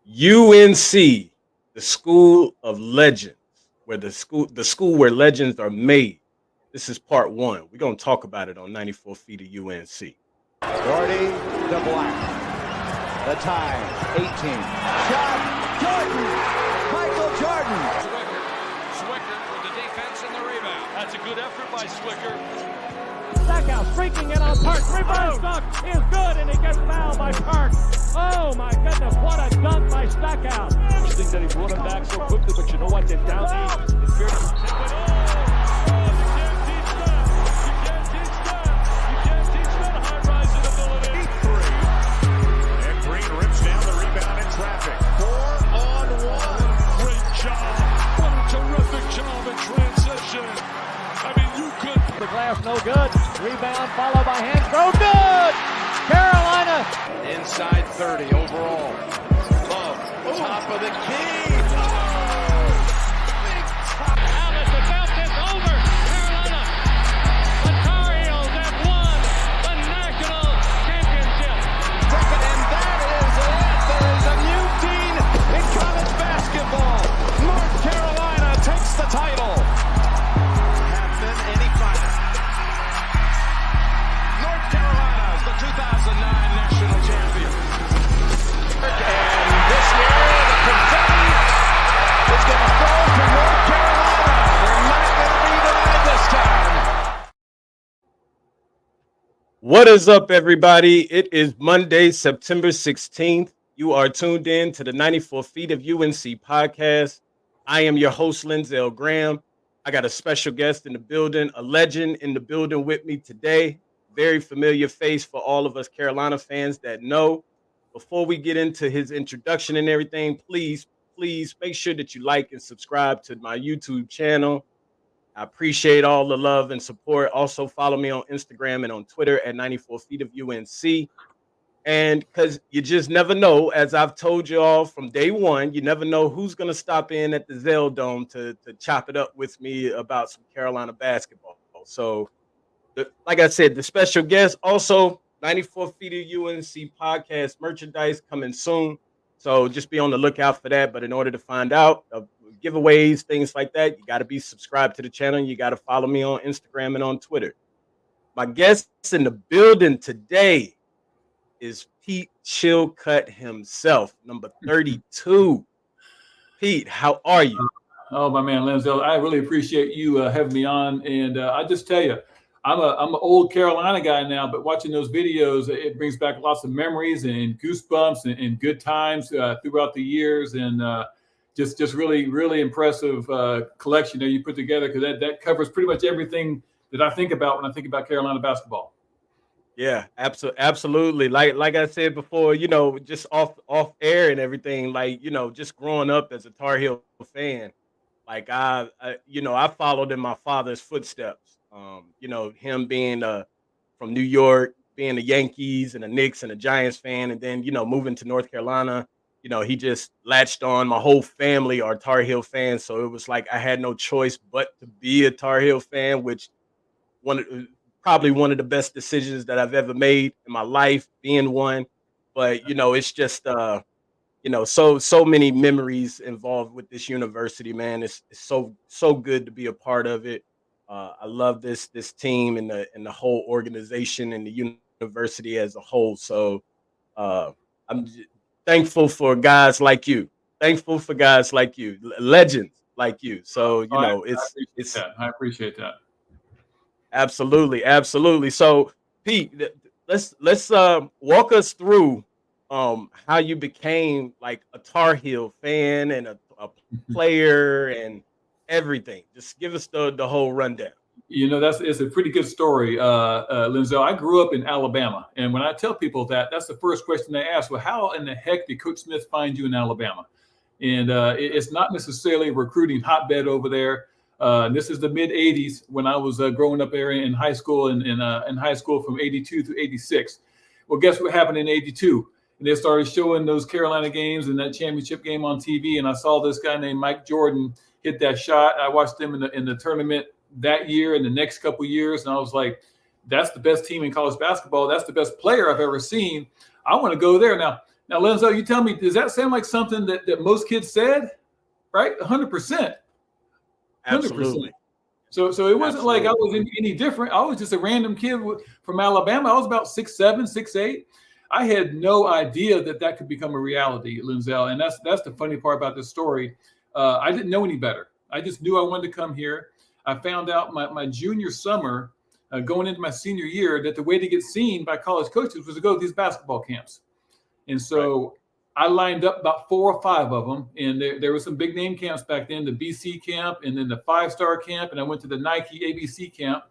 UNC, the school of legends, where the school where legends are made. This is part one. We're gonna talk about it on 94 Feet of UNC. Doherty to Black. The time, 18. Shot, Jordan! Michael Jordan! Swicker with the defense and the rebound. That's a good effort by Swicker. Stackhouse streaking in on Park. Rebound dunk is good, and he gets fouled by Park. Oh my goodness, what a dunk by Stackhouse. I think that he brought him back so quickly, but you know what? They're down the it's fair to you can't teach that. You can't teach that. You can't teach that high-rising ability. 3. And Green rips down the rebound in traffic. 4-on-1. Great job. What a terrific job in transition. I mean, you could. The glass no good. Rebound followed by hands. No good. Carolina. Inside 30 overall. Love, top of the key. Alice, the bounce is over. Carolina. The Tar Heels have won the national championship. And that is it. There is a new team in college basketball. North Carolina takes the title. Captain, any final. North Carolina is the 2009 national champion. And this year, the confetti is going to fall to North Carolina. They're not going to be denied this time. What is up, everybody? It is Monday, September 16th. You are tuned in to the 94 Feet of UNC podcast. I am your host, Lindsay Graham. I got a special guest in the building, a legend in the building with me today. Very familiar face for all of us Carolina fans that know. Before we get into his introduction and everything, please make sure that you like and subscribe to my YouTube channel. I appreciate all the love and support. Also follow me on Instagram and on Twitter at 94 Feet of UNC. And because you just never know, as I've told you all from day one, you never know who's going to stop in at the Zell Dome to chop it up with me about some Carolina basketball. So, like I said, the special guest, also 94 Feet of UNC podcast merchandise coming soon. So just be on the lookout for that. But in order to find out giveaways, things like that, you got to be subscribed to the channel. You got to follow me on Instagram and on Twitter. My guest in the building today is Pete Chilcutt himself, number 32. Pete, how are you? Oh, my man, Lenzel, I really appreciate you having me on. And I just tell you, I'm an old Carolina guy now, but watching those videos, it brings back lots of memories and goosebumps and good times throughout the years. And just really, really impressive collection that you put together, because that covers pretty much everything that I think about when I think about Carolina basketball. Yeah, absolutely. Like I said before, just off air and everything, just growing up as a Tar Heel fan, like I followed in my father's footsteps. Him being from New York, being a Yankees and a Knicks and a Giants fan, and then, moving to North Carolina, he just latched on. My whole family are Tar Heel fans. So it was like I had no choice but to be a Tar Heel fan, which probably one of the best decisions that I've ever made in my life, being one. But, it's just, so many memories involved with this university, man. It's so good to be a part of it. I love this team and the whole organization and the university as a whole. So I'm thankful for guys like you. Legends like you. So I appreciate that. Absolutely. So Pete, let's walk us through how you became like a Tar Heel fan and a player and everything. Just give us the whole rundown. It's a pretty good story, Lindsay. I grew up in Alabama, and when I tell people that's the first question they ask. Well, how in the heck did Coach Smith find you in Alabama? And it's not necessarily a recruiting hotbed over there. This is the mid '80s when I was growing up there in high school, and in high school from '82 to '86. Well, guess what happened in '82? And they started showing those Carolina games and that championship game on TV, and I saw this guy named Mike Jordan hit that shot. I watched him in the tournament that year and the next couple years, and I was like, that's the best team in college basketball. That's the best player I've ever seen. I want to go there. Now, Now, Lenzo, you tell me, does that sound like something that most kids said? Right? 100%. Absolutely. 100%. So it wasn't like I Absolutely. was any different. I was just a random kid from Alabama. I was about 6'7", 6'8". I had no idea that could become a reality, Linzel. And that's the funny part about this story. I didn't know any better. I just knew I wanted to come here. I found out my junior summer, going into my senior year, that the way to get seen by college coaches was to go to these basketball camps. And so I lined up about 4 or 5 of them. And there were some big name camps back then, the BC camp and then the 5-star camp. And I went to the Nike ABC camp.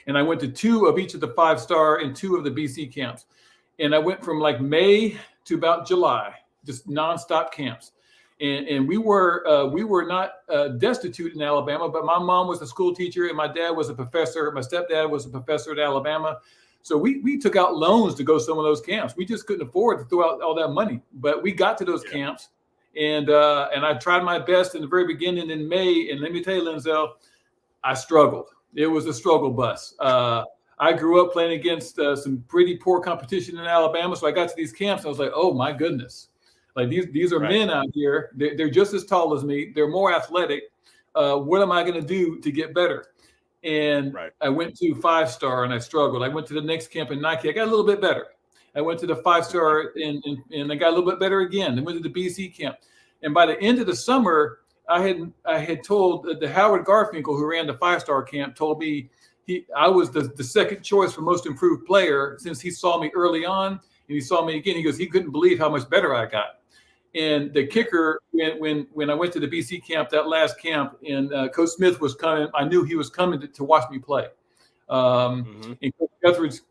And I went to 2 of each of the 5-star and 2 of the BC camps. And I went from like May to about July, just nonstop camps. And we were not destitute in Alabama, but my mom was a school teacher and my dad was a professor. My stepdad was a professor at Alabama. So we took out loans to go to some of those camps. We just couldn't afford to throw out all that money, but we got to those camps. And I tried my best in the very beginning in May. And let me tell you, Linzel, I struggled. It was a struggle bus. I grew up playing against some pretty poor competition in Alabama. So I got to these camps. And I was like, oh, my goodness. Like these are men out here. They're just as tall as me. They're more athletic. What am I going to do to get better? And I went to 5-star and I struggled. I went to the next camp in Nike. I got a little bit better. I went to the 5-star and I got a little bit better again. I went to the BC camp. And by the end of the summer, I had told the Howard Garfinkel, who ran the 5-star camp, told me I was the second choice for most improved player since he saw me early on and he saw me again. He goes, he couldn't believe how much better I got. And the kicker, when I went to the BC camp, that last camp, and Coach Smith was coming, I knew he was coming to watch me play. And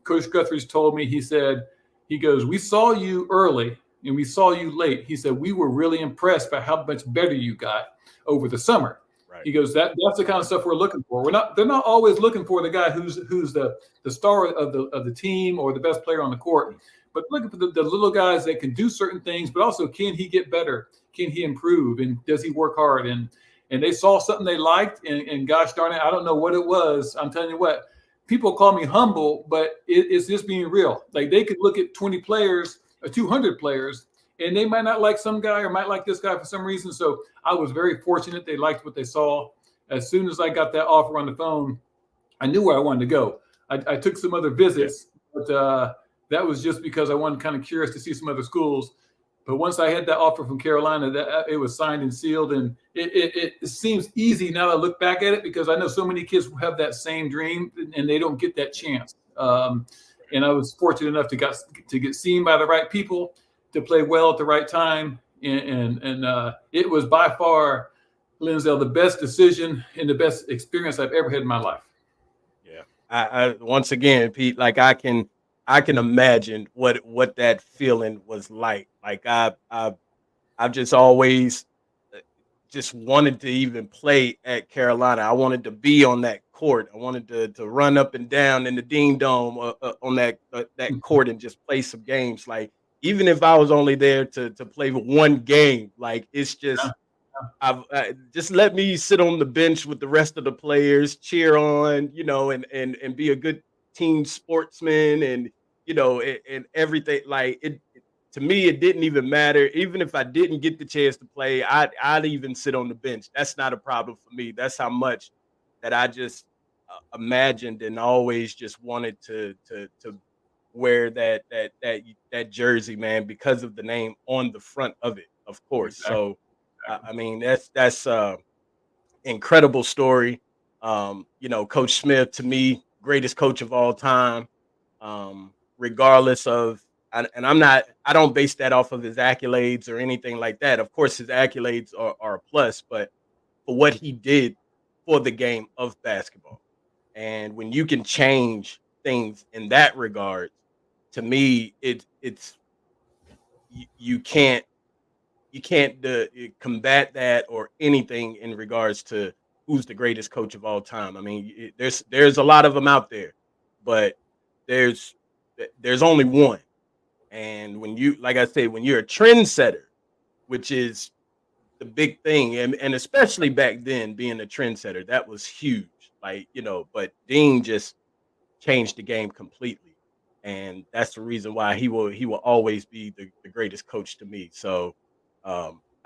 Coach Guthridge told me, he goes, we saw you early and we saw you late. He said, we were really impressed by how much better you got over the summer. He goes, that's the kind of stuff we're looking for. They're not always looking for the guy who's the star of the team or the best player on the court. But look at the little guys that can do certain things, but also can he get better? Can he improve? And does he work hard? And they saw something they liked, and gosh darn it, I don't know what it was. I'm telling you what, people call me humble, but it's just being real. Like they could look at 20 players or 200 players, and they might not like some guy or might like this guy for some reason. So I was very fortunate. They liked what they saw. As soon as I got that offer on the phone, I knew where I wanted to go. I took some other visits, but that was just because I wasn't kind of curious to see some other schools. But once I had that offer from Carolina, it was signed and sealed. And it seems easy now that I look back at it, because I know so many kids have that same dream and they don't get that chance. And I was fortunate enough to get seen by the right people, to play well at the right time. And it was by far, Linzel, the best decision and the best experience I've ever had in my life. Yeah. I once again, Pete, like I can imagine what that feeling was like. Like I've just always just wanted to even play at Carolina. I wanted to be on that court. I wanted to run up and down in the Dean Dome on that court and just play some games. Like even if I was only there to play one game, like it's just. Just let me sit on the bench with the rest of the players, cheer on, and be a good team sportsman, and and everything. Like it to me, it didn't even matter. Even if I didn't get the chance to play, I'd even sit on the bench. That's not a problem for me. That's how much that I just imagined and always just wanted to wear that jersey, man, because of the name on the front of it, of course. Exactly. So. I mean, that's incredible story. Coach Smith, to me, greatest coach of all time, regardless of, I don't base that off of his accolades or anything like that. Of course, his accolades are a plus, but for what he did for the game of basketball. And when you can change things in that regard, to me, it's you can't combat that or anything in regards to who's the greatest coach of all time. I mean, there's a lot of them out there, but there's only one. And when like I say, when you're a trendsetter, which is the big thing, and especially back then being a trendsetter, that was huge. Like, but Dean just changed the game completely. and that's the reason why he will always be the greatest coach to me. So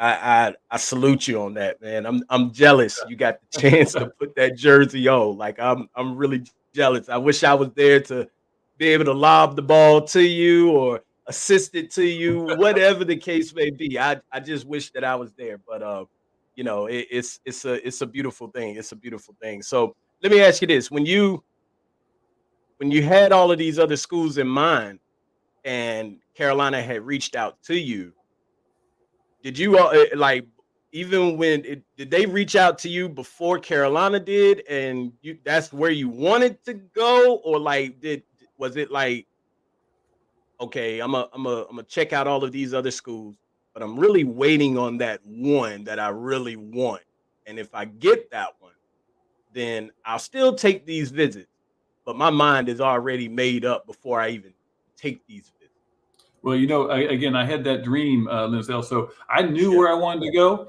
I salute you on that, man. I'm jealous you got the chance to put that jersey on. Like I'm really jealous. I wish I was there to be able to lob the ball to you or assist it to you, whatever the case may be. I just wish that I was there, but it's a beautiful thing. It's a beautiful thing. So let me ask you this: when you had all of these other schools in mind, and Carolina had reached out to you, did you like even when did they reach out to you before Carolina did, and you that's where you wanted to go, or like was it like, okay, I'm a check out all of these other schools, but I'm really waiting on that one that I really want, and if I get that one, then I'll still take these visits, but my mind is already made up before I even take these visits. Well, I had that dream, Lindsay. So I knew Yeah. where I wanted to go.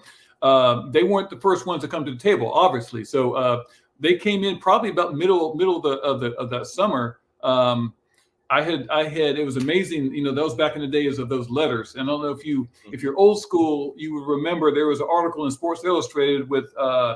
They weren't the first ones to come to the table, obviously. So they came in probably about middle of the summer. I had it was amazing. That was back in the days of those letters. And I don't know if you're old school, you would remember there was an article in Sports Illustrated with I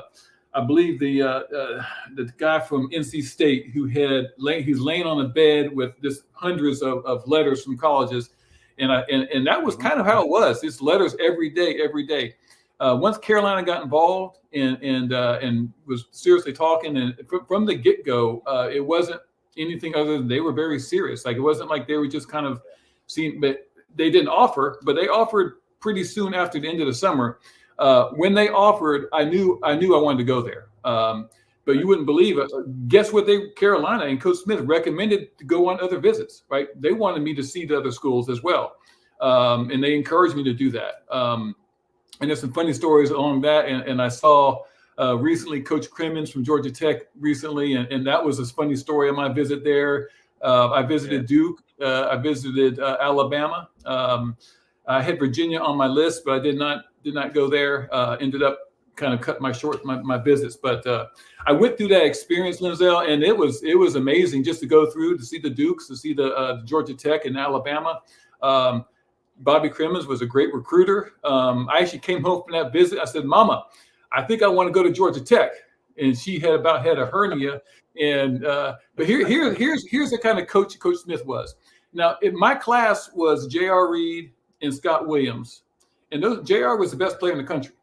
believe the guy from NC State who he's laying on a bed with just hundreds of letters from colleges. And that was kind of how it was. It's letters every day. Once Carolina got involved and was seriously talking, and from the get-go, it wasn't anything other than they were very serious. Like, it wasn't like they were just kind of seeing, but they didn't offer, but they offered pretty soon after the end of the summer. When they offered, I knew I wanted to go there. But you wouldn't believe it. Guess what? Carolina and Coach Smith recommended to go on other visits, right? They wanted me to see the other schools as well. And they encouraged me to do that. And there's some funny stories along that. And I saw recently Coach Crimmins from Georgia Tech recently. And that was a funny story on my visit there. I visited Duke. I visited Alabama. I had Virginia on my list, but I did not go there. Ended up kind of cut my visits, but I went through that experience, Lindsay, and it was amazing just to go through, to see the Dukes, to see the Georgia Tech and Alabama. Bobby Crimmins was a great recruiter. I actually came home from that visit. I said, "Mama, I think I want to go to Georgia Tech," and she had a hernia. And but here's the kind of coach Smith was. Now, in my class was J.R. Reed and Scott Williams, and J.R. was the best player in the country.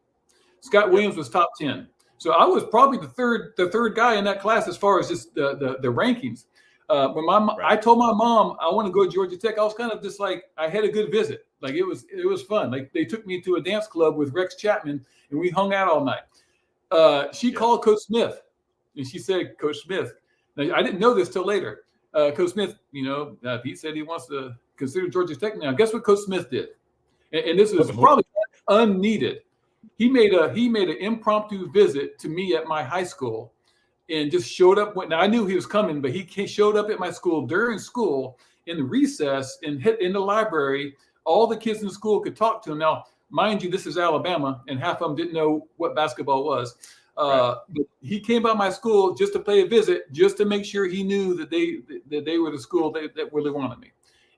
Scott Williams was top 10. So I was probably the third guy in that class as far as just the rankings. When I told my mom I want to go to Georgia Tech, I was kind of just like, I had a good visit. Like, it was fun. Like, they took me to a dance club with Rex Chapman and we hung out all night. She called Coach Smith and she said, "Coach Smith," now, I didn't know this till later. Coach Smith, he said he wants to consider Georgia Tech now. Guess what Coach Smith did? And this was probably unneeded. He made an impromptu visit to me at my high school and just showed up. Now, I knew he was coming, but he showed up at my school during school in the recess and hit in the library. All the kids in the school could talk to him. Now, mind you, this is Alabama, and half of them didn't know what basketball was. But he came by my school just to pay a visit, just to make sure he knew that they were the school that really wanted me.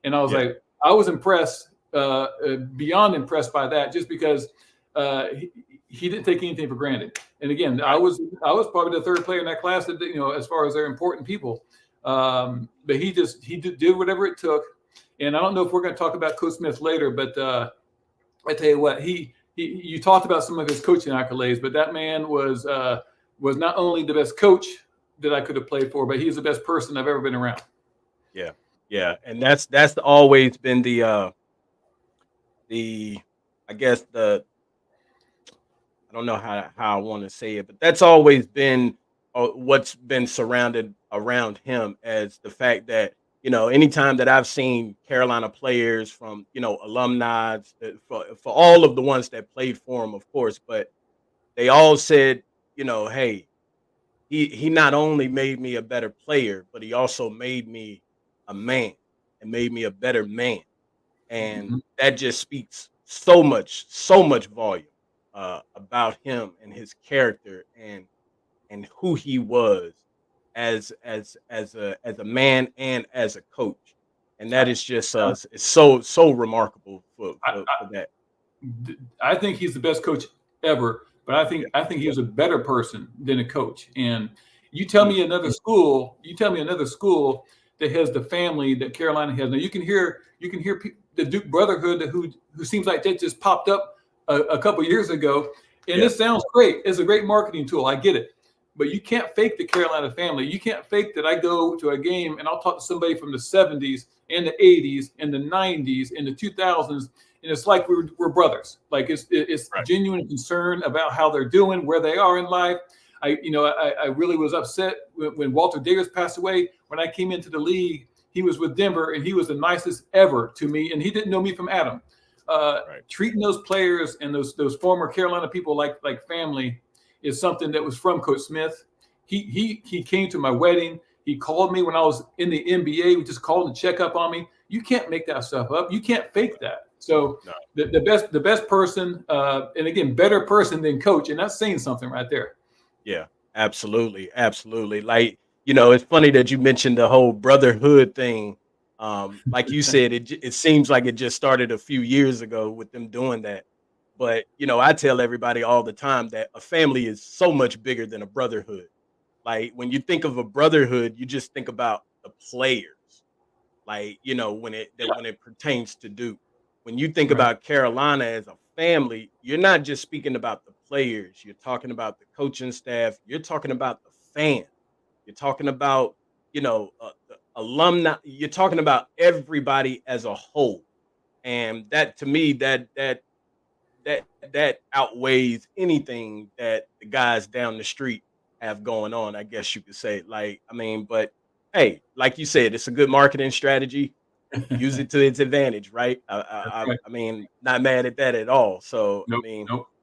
And I was like, I was impressed, beyond impressed by that, just because he didn't take anything for granted. And again, I was probably the third player in that class that, as far as they're important people. But he did whatever it took. And I don't know if we're going to talk about Coach Smith later, but I tell you what, you talked about some of his coaching accolades, but that man was not only the best coach that I could have played for, but he's the best person I've ever been around. Yeah, and that's always been I guess I don't know how I want to say it, but that's always been what's been surrounded around him, as the fact that, anytime that I've seen Carolina players from, alumni, for all of the ones that played for him, of course, but they all said, hey, he not only made me a better player, but he also made me a man and made me a better man. And that just speaks so much volume about him and his character and who he was as a man and as a coach. And that is just it's so remarkable for that. I think he's the best coach ever, but I think he was a better person than a coach. And you tell me another school that has the family that Carolina has. Now you can hear the Duke Brotherhood who seems like that just popped up a couple years ago. And this sounds great. It's a great marketing tool. I get it. But you can't fake the Carolina family. You can't fake that I go to a game and I'll talk to somebody from the 70s and the 80s and the 90s and the 2000s, and it's like we're brothers. Like it's right. Genuine concern about how they're doing, where they are in life. I really was upset when Walter Davis passed away. When I came into the league, he was with Denver, and he was the nicest ever to me, and he didn't know me from Adam. Treating those players and those former Carolina people like family is something that was from Coach Smith. He came to my wedding. He called me when I was in the NBA. He just called to check up on me. You can't make that stuff up. You can't fake that. So the best person, and again, better person than coach, and that's saying something right there. Yeah, absolutely. Like, it's funny that you mentioned the whole brotherhood thing. Like you said, it seems like it just started a few years ago with them doing that. But, I tell everybody all the time that a family is so much bigger than a brotherhood. Like, when you think of a brotherhood, you just think about the players. Like, when it pertains to Duke. When you think about Carolina as a family, you're not just speaking about the players. You're talking about the coaching staff. You're talking about the fans. You're talking about, the alumni. You're talking about everybody as a whole. And that, to me, that outweighs anything that the guys down the street have going on, I guess you could say. But hey, like you said, it's a good marketing strategy. Use it to its advantage, right? I mean, not mad at that at all. So,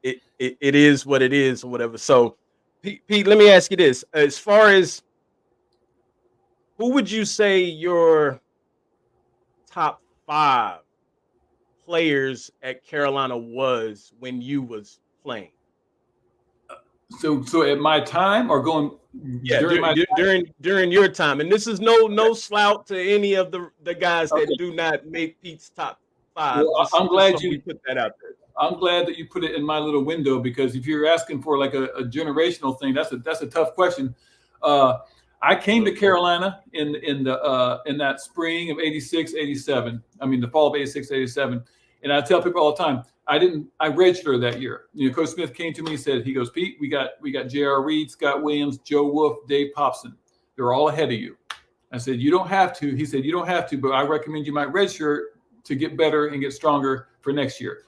It is what it is or whatever. So, Pete, let me ask you this. As far as who would you say your top 5 players at Carolina was when you was playing? So at my time, or going during your time, and this is no slouch to any of the guys that do not make Pete's top 5. Well, I'm glad you put that out there. I'm glad that you put it in my little window, because if you're asking for like a generational thing, that's a tough question. I came to Carolina in that spring of 86, 87. I mean, the fall of 86, 87. And I tell people all the time, I redshirted that year. Coach Smith came to me and said, he goes, Pete, we got J.R. Reed, Scott Williams, Joe Wolf, Dave Popson. They're all ahead of you. I said, you don't have to. He said, you don't have to, but I recommend you might redshirt to get better and get stronger for next year.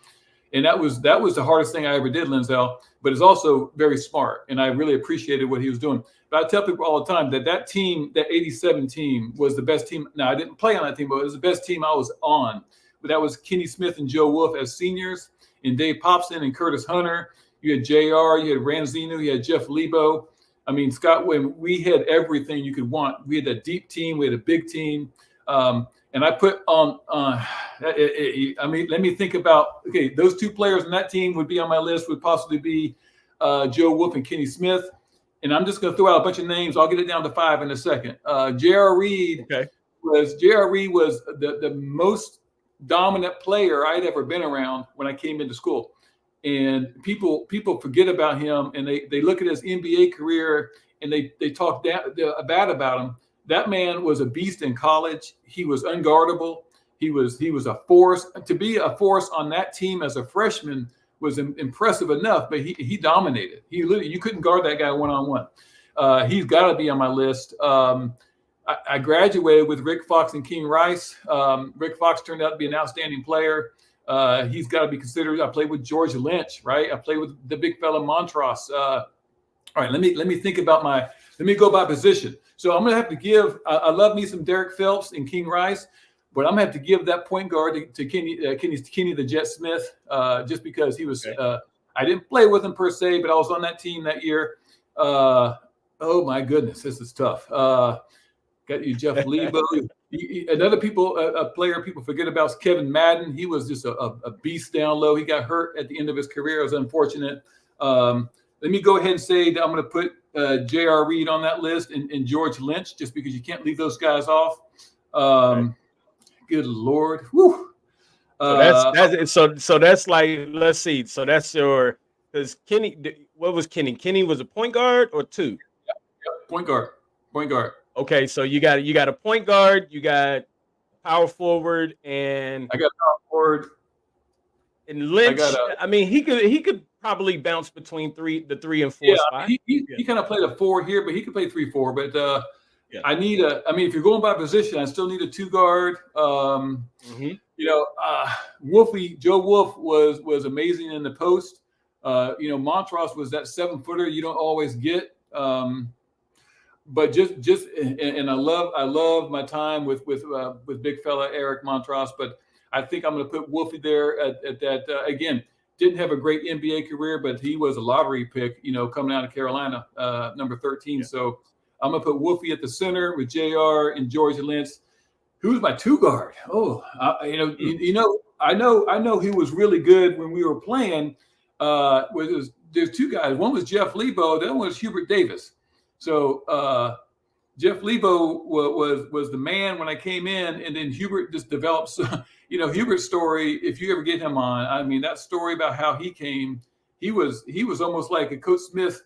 And that was the hardest thing I ever did, Linzel, but it's also very smart. And I really appreciated what he was doing. But I tell people all the time that team, that 87 team, was the best team. Now, I didn't play on that team, but it was the best team I was on. But that was Kenny Smith and Joe Wolf as seniors, and Dave Popson and Curtis Hunter. You had JR, you had Ranzino, you had Jeff Lebo. I mean, Scott, when we had everything you could want. We had a deep team, we had a big team. And I put on, let me think about, okay, those 2 players on that team would be on my list, would possibly be Joe Wolf and Kenny Smith. And I'm just going to throw out a bunch of names. I'll get it down to 5 in a second. J.R. Reed was the most dominant player I'd ever been around when I came into school. And people forget about him, and they look at his NBA career and they talk bad about him. That man was a beast in college. He was unguardable. He was a force. To be a force on that team as a freshman was impressive enough, but he dominated. You couldn't guard that guy one-on-one. He's got to be on my list. I graduated with Rick Fox and King Rice. Rick Fox turned out to be an outstanding player. He's got to be considered. I played with George Lynch, right? I played with the big fella Montross. All right, let me think about let me go by position. So I'm gonna have to give. I love me some Derek Phelps and King Rice, but I'm gonna have to give that point guard to Kenny the Jet Smith, just because he was. Okay. I didn't play with him per se, but I was on that team that year. Oh my goodness, this is tough. Got you, Jeff Lebo. Another player people forget about is Kevin Madden. He was just a beast down low. He got hurt at the end of his career. It was unfortunate. Let me go ahead and say that I'm going to put J.R. Reed on that list and George Lynch, just because you can't leave those guys off. Good Lord. Whew. So that's like, let's see. So that's your, because Kenny, what was Kenny? Kenny was a point guard or two? Point guard. Okay, so you got a point guard, you got power forward, and I got power forward. And Lynch, I mean, he could probably bounce between the 3 and 4 spot. He kind of played a 4 here, but he could play 3-4. But Yeah. I need if you're going by position, I still need a 2 guard. Wolfie, Joe Wolf was amazing in the post. Montross was that 7-footer you don't always get. But just and I love my time with big fella Eric Montross, but I think I'm going to put Wolfie there at that. Again, didn't have a great NBA career, but he was a lottery pick, coming out of Carolina, number 13. Yeah. So I'm going to put Wolfie at the center with JR and George Lynch. Who's my 2 guard? Oh, I know he was really good when we were playing. There's 2 guys. One was Jeff Lebo. The other one was Hubert Davis. So Jeff Lebo was the man when I came in, and then Hubert just develops. Hubert's story. If you ever get him on, I mean, that story about how he came, he was almost like a Coach Smith.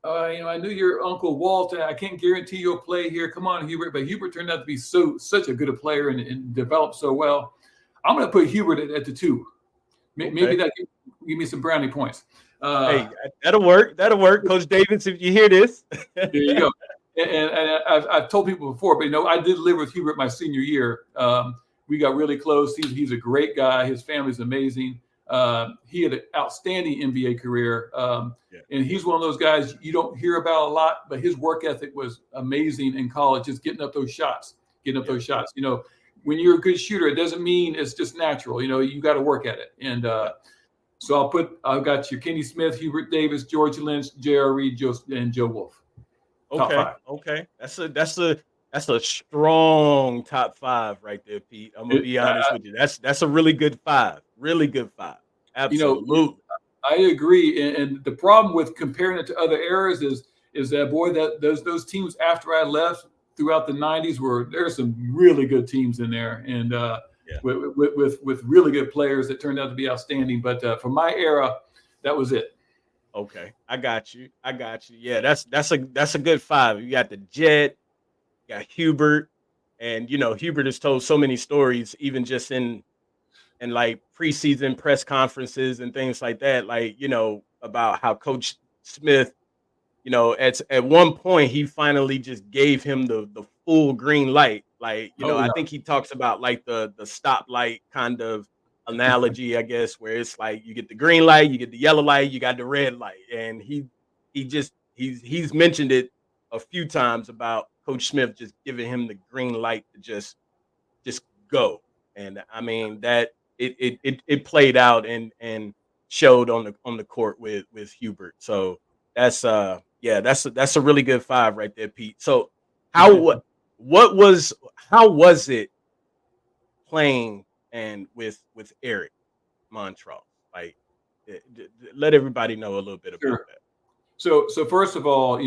I knew your Uncle Walt. I can't guarantee you'll play here. Come on, Hubert. But Hubert turned out to be such a good a player and developed so well. I'm going to put Hubert at the 2. Maybe that can give me some brownie points. Hey, that'll work. Coach Davis, if you hear this. There you go. And I've told people before, but I did live with Hubert my senior year. We got really close. He's a great guy. His family's amazing. He had an outstanding NBA career. And he's one of those guys you don't hear about a lot, but his work ethic was amazing in college, just getting up those shots. When you're a good shooter, it doesn't mean it's just natural. You got to work at it. And so I've got your Kenny Smith, Hubert Davis, George Lynch, J.R. Reed, and Joe Wolf. Top 5. Okay. That's a strong top 5 right there, Pete. I'm gonna be honest with you. That's a really good 5. Really good 5. Absolutely. I agree. And the problem with comparing it to other eras is that, boy, that those teams after I left throughout the 90s there are some really good teams in there, and with really good players that turned out to be outstanding. But for my era, that was it. Okay, I got you. Yeah, that's a good 5. You got the Jet, you got Hubert, and Hubert has told so many stories, even just in like preseason press conferences and things like that. Like about how Coach Smith, at one point he finally just gave him the full green light. Like I think he talks about like the stoplight kind of analogy, I guess, where it's like you get the green light, you get the yellow light, you got the red light, and he's mentioned it a few times about Coach Smith just giving him the green light to just go. And I mean that it played out and showed on the court with Hubert. So that's a really good 5 right there, Pete. So how was it playing and with Eric Montross? Like, let everybody know a little bit about that. So first of all,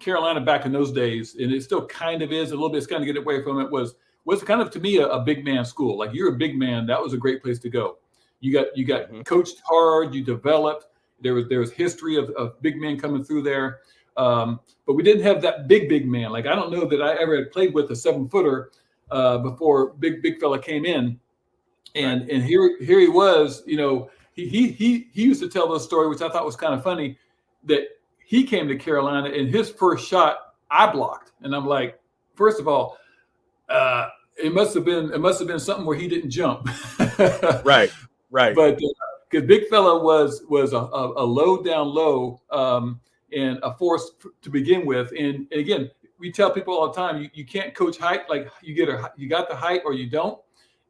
Carolina back in those days, and it still kind of is a little bit. It's kind of get away from it. Was kind of to me a big man school. Like, you're a big man, that was a great place to go. You got coached hard. You developed. There was history of big men coming through there. But we didn't have that big man. Like, I don't know that I ever had played with a 7-footer before big fella came in, and here he was. He used to tell this story, which I thought was kind of funny, that he came to Carolina and his first shot I blocked, and I'm like, first of all, it must have been something where he didn't jump. Right. But because big fella was a low down low. And a force to begin with. And again, we tell people all the time, you can't coach height. Like, you got the height or you don't.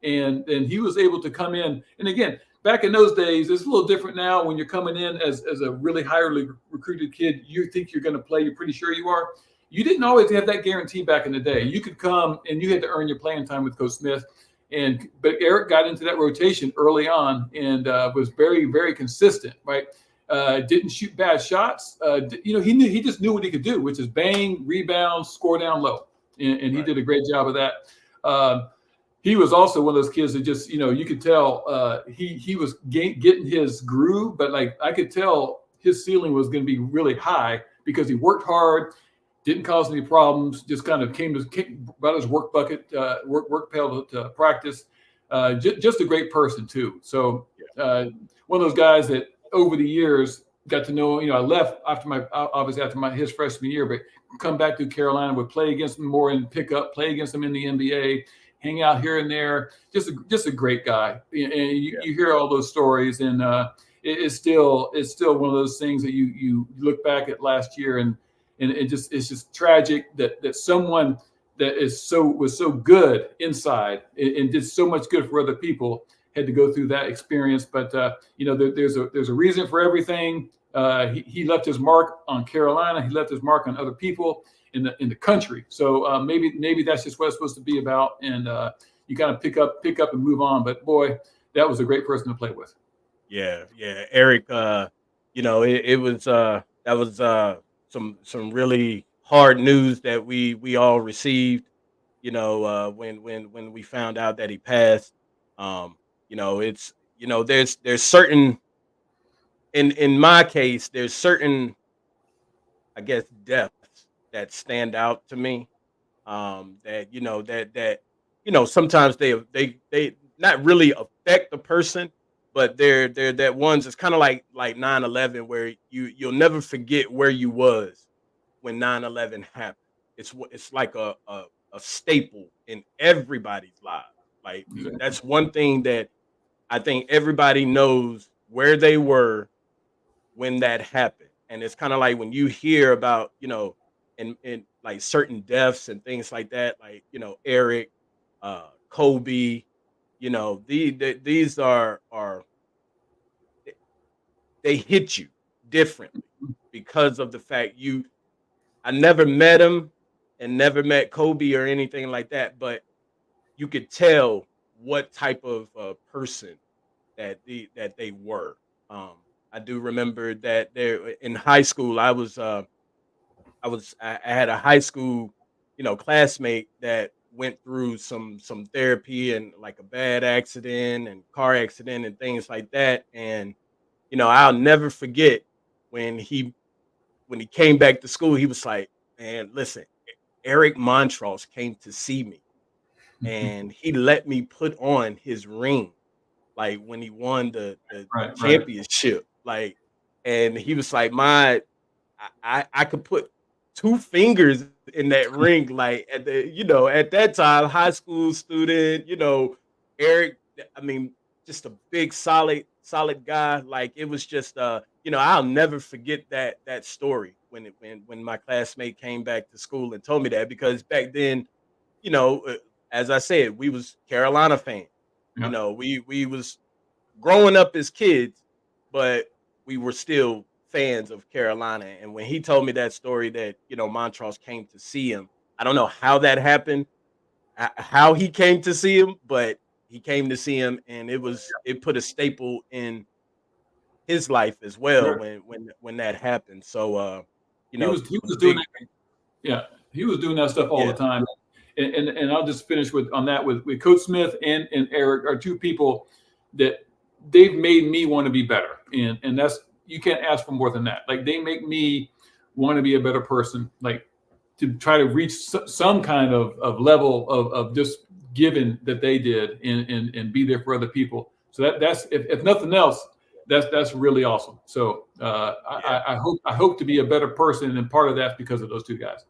And he was able to come in. And again, back in those days, it's a little different now. When you're coming in as a really highly recruited kid, you think you're going to play. You're pretty sure you are. You didn't always have that guarantee back in the day. You could come and you had to earn your playing time with Coach Smith. But Eric got into that rotation early on and was very, very consistent, right? Didn't shoot bad shots. He just knew what he could do, which is bang, rebound, score down low, and he did a great job of that. he was also one of those kids that just, you could tell he was getting his groove, but like I could tell his ceiling was going to be really high because he worked hard, didn't cause any problems, just kind of brought his work bucket, work pail to practice. Just a great person too. So one of those guys that over the years got to know. I left after his freshman year, but come back to Carolina, would play against him more in pickup, play against him in the NBA, hang out here and there. Just a great guy. And you hear all those stories, and it's still one of those things that you look back at last year, and it's just tragic that someone that was so good inside and did so much good for other people had to go through that experience. But there's a reason for everything. He left his mark on Carolina. He left his mark on other people in the country. So maybe that's just what it's supposed to be about. And you kind of pick up and move on. But boy, that was a great person to play with. Yeah. Eric, it was that was some really hard news that we all received. When we found out that he passed. There's certain, in my case, there's certain, I guess, deaths that stand out to me. That sometimes they not really affect the person, but they're that ones. It's kind of like 9/11, where you'll never forget where you was when 9/11 happened. It's like a staple in everybody's lives. Like, that's one thing that I think everybody knows where they were when that happened. And it's kind of like when you hear about, in like certain deaths and things like that, like, Eric, Kobe, these are they hit you differently because of the fact I never met him and never met Kobe or anything like that, but you could tell what type of person that they were. I do remember that there in high school, I had a high school, classmate that went through some therapy and like a bad accident and car accident and things like that. And, I'll never forget when he came back to school, he was like, "Man, listen, Eric Montross came to see me, and he let me put on his ring, like when he won the championship." Like, and he was like, I could put two fingers in that ring. Like at that time, high school student, Eric, I mean, just a big, solid guy. Like, it was just, I'll never forget that story when my classmate came back to school and told me that, because back then, as I said, we was Carolina fans. Yeah. We was growing up as kids, but we were still fans of Carolina. And when he told me that story that, Montross came to see him, I don't know how that happened, how he came to see him, but he came to see him, and it put a staple in his life as well. Sure. when that happened. So he was doing that. Yeah, he was doing that stuff all the time. And I'll just finish with Coach Smith and Eric are two people that they've made me want to be better. And that's, you can't ask for more than that. Like, they make me want to be a better person, like to try to reach some kind of level of just giving that they did and be there for other people. So that's if nothing else, that's really awesome. So I hope to be a better person, and part of that's because of those two guys.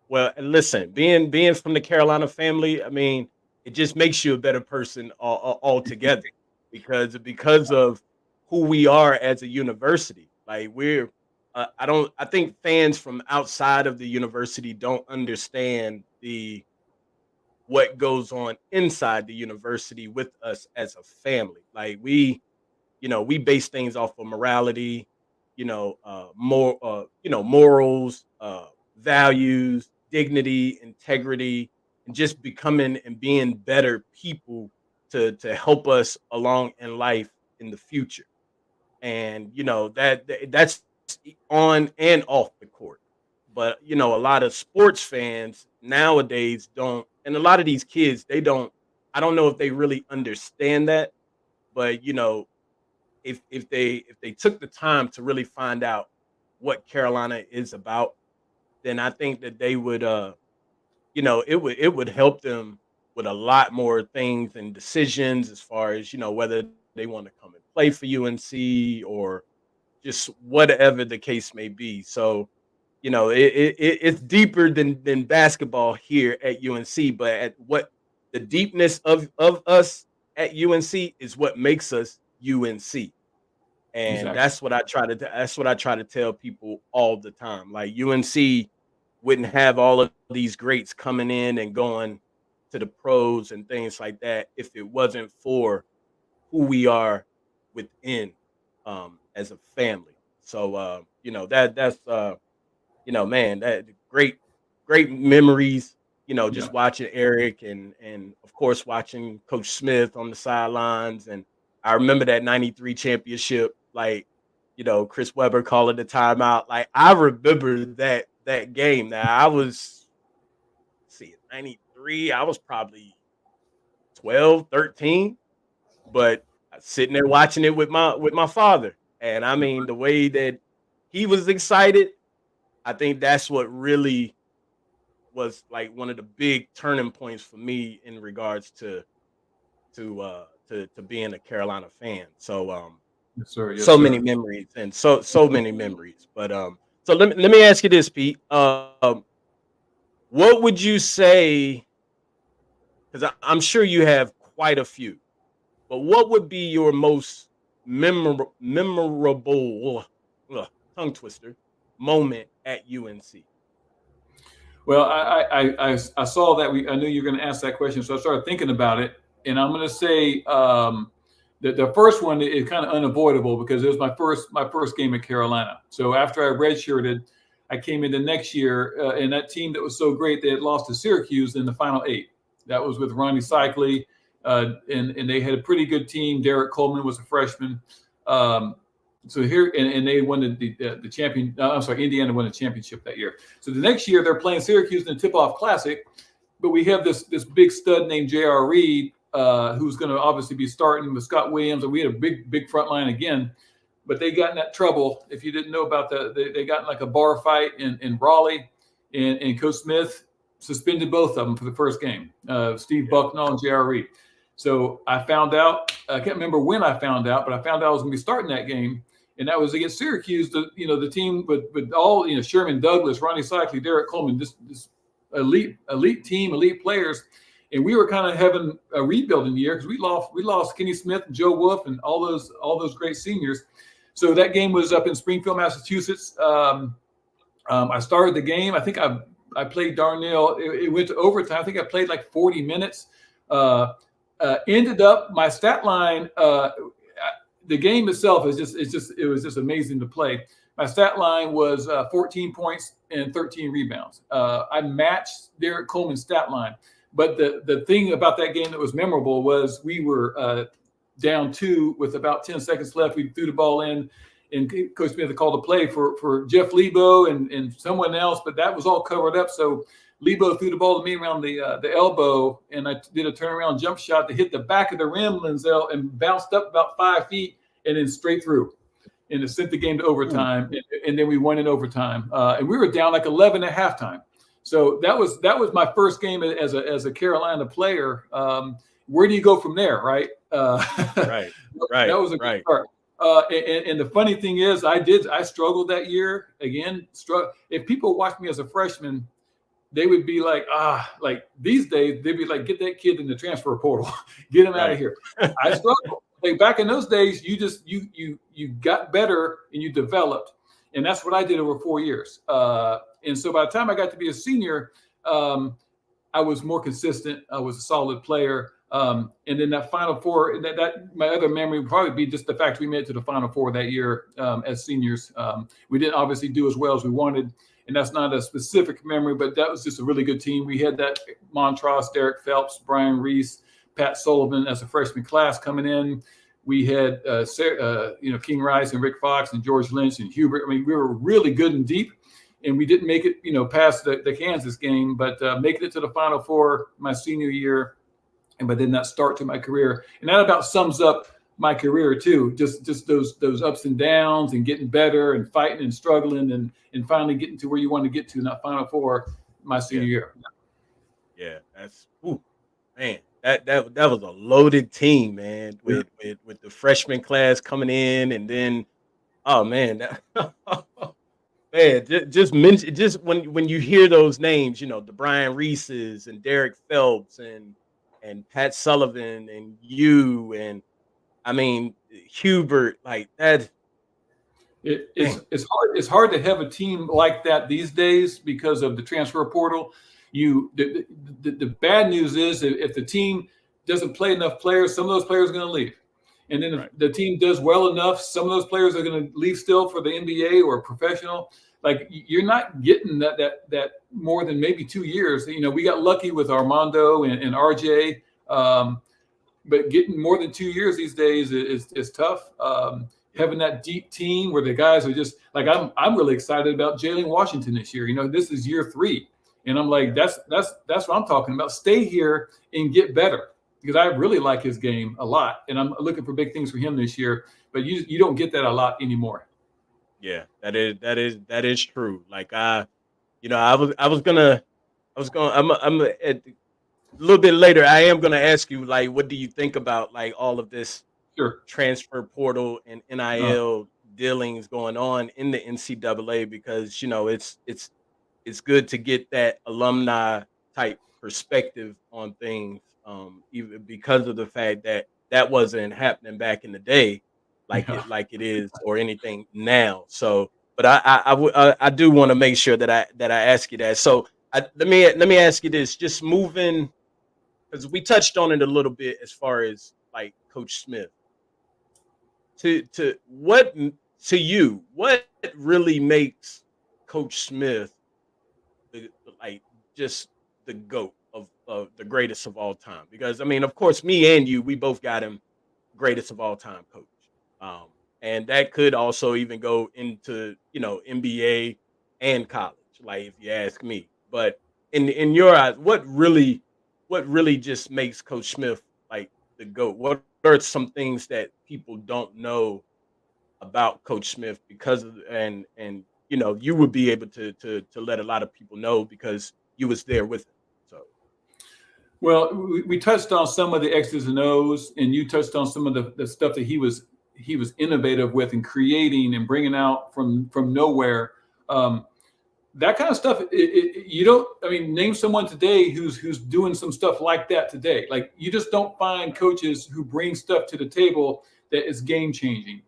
Well, and listen, being from the Carolina family, I mean, it just makes you a better person altogether, because of who we are as a university. Like, we're, I think fans from outside of the university don't understand what goes on inside the university with us as a family. Like, we base things off of morality, morals, values, dignity, integrity, and just becoming and being better people to help us along in life in the future. And that's on and off the court. But a lot of sports fans nowadays don't, and a lot of these kids, they don't I don't know if they really understand that, but if they took the time to really find out what Carolina is about, then I think that they would it would help them with a lot more things and decisions as far as whether they want to come and play for UNC or just whatever the case may be. So it's deeper than basketball here at UNC, but at what the deepness of us at UNC is what makes us UNC. And Exactly. that's what I try to tell people all the time. Like UNC wouldn't have all of these greats coming in and going to the pros and things like that if it wasn't for who we are within as a family. So man, that great memories, Yeah. just watching Eric and of course watching Coach Smith on the sidelines. And I remember that 93 championship, like, Chris Webber calling the timeout. Like, I remember that game. Now I was 93, I was probably 12, 13, but sitting there watching it with my father. And I mean, the way that he was excited, I think that's what really was like one of the big turning points for me in regards to being a Carolina fan. So Yes, sir. Yes, so sir. many memories and so many memories. But so let me ask you this, Pete. What would you say? Because I'm sure you have quite a few, but what would be your most memorable tongue twister moment at UNC? Well, I saw that I knew you were going to ask that question, so I started thinking about it, and I'm going to say that the first one is kind of unavoidable because it was my first game at Carolina. So after I redshirted, I came in the next year, and that team that was so great, they had lost to Syracuse in the Final Eight. That was with Ronnie Cycli, and they had a pretty good team. Derek Coleman was a freshman. So here, and they won the champion. I'm sorry, Indiana won the championship that year. So the next year they're playing Syracuse in the tip-off classic, but we have this big stud named J.R. Reed, who's going to obviously be starting with Scott Williams, and we had a big front line again. But they got in that trouble. If you didn't know about they got in like a bar fight in Raleigh, and Coach Smith suspended both of them for the first game, Steve Bucknall and J.R. Reed. So I found out. I can't remember when I found out, but I found out I was going to be starting that game. And that was against Syracuse, the team with all, Sherman Douglas, Ronnie Cycli, Derek Coleman, this elite team, elite players. And we were kind of having a rebuilding year because we lost Kenny Smith and Joe Wolf and all those great seniors. So that game was up in Springfield, Massachusetts. I started the game. I think I played darnell. It went to overtime. I think I played like 40 minutes. Ended up my stat line. The game itself it was just amazing to play. My stat line was 14 points and 13 rebounds. I matched Derek Coleman's stat line. But the thing about that game that was memorable was we were down 2 with about 10 seconds left. We threw the ball in, and Coach Smith called a play for Jeff Lebo and someone else, but that was all covered up. So Lebo threw the ball to me around the elbow, and I did a turnaround jump shot to hit the back of the rim, Linzel, and bounced up about 5 feet and then straight through. And it sent the game to overtime, and then we won in overtime. And we were down like 11 at halftime. So that was my first game as a Carolina player. Where do you go from there, right? Right. That was a good start. And the funny thing is, I struggled that year again. If people watched me as a freshman, they would be like, like these days, they'd be like, get that kid in the transfer portal, get him out of here. I struggled. Like back in those days, you got better and you developed, and that's what I did over 4 years. And so by the time I got to be a senior, I was more consistent. I was a solid player. And then that Final Four, that my other memory would probably be just the fact we made it to the Final Four that year as seniors. We didn't obviously do as well as we wanted, and that's not a specific memory, but that was just a really good team. We had that Montross, Derek Phelps, Brian Reese, Pat Sullivan as a freshman class coming in. We had King Rice and Rick Fox and George Lynch and Hubert. I mean, we were really good and deep, and we didn't make it, past the Kansas game, but making it to the Final Four my senior year but then that start to my career, and that about sums up my career too. Just those ups and downs, and getting better, and fighting and struggling, and finally getting to where you want to get to in that Final Four my senior year. Yeah, that's man. That was a loaded team, man. With the freshman class coming in, and then man, man, just when you hear those names, the Brian Reeses and Derek Phelps and Pat Sullivan and you, and I mean Hubert, like that. It's hard to have a team like that these days because of the transfer portal. The bad news is if the team doesn't play enough players, some of those players are going to leave. And then if the team does well enough, some of those players are going to leave still for the NBA or professional. Like, you're not getting that more than maybe 2 years. We got lucky with Armando and RJ, but getting more than 2 years these days is tough. Having that deep team where the guys are just like, I'm really excited about Jalen Washington this year. This is year 3, and I'm like, that's what I'm talking about. Stay here and get better, because I really like his game a lot, and I'm looking for big things for him this year. But you don't get that a lot anymore. Yeah, that is true. Like I'm a little bit later. I am gonna ask you, like, what do you think about like all of this transfer portal and NIL dealings going on in the NCAA? Because it's good to get that alumni type perspective on things, even because of the fact that wasn't happening back in the day, like it is, or anything now. So, but I do want to make sure that I ask you that. So let me ask you this: just moving, because we touched on it a little bit as far as like Coach Smith. What really makes Coach Smith just the GOAT of the greatest of all time? Because I mean, of course, me and you, we both got him greatest of all time coach, and that could also even go into NBA and college, like, if you ask me. But in your eyes, what really just makes Coach Smith like the GOAT? What are some things that people don't know about Coach Smith because of, and you would be able to let a lot of people know because you was there with him? So, well, we touched on some of the X's and O's, and you touched on some of the stuff that he was innovative with and creating and bringing out from nowhere. That kind of stuff. Name someone today who's doing some stuff like that today. Like, you just don't find coaches who bring stuff to the table that is game changing.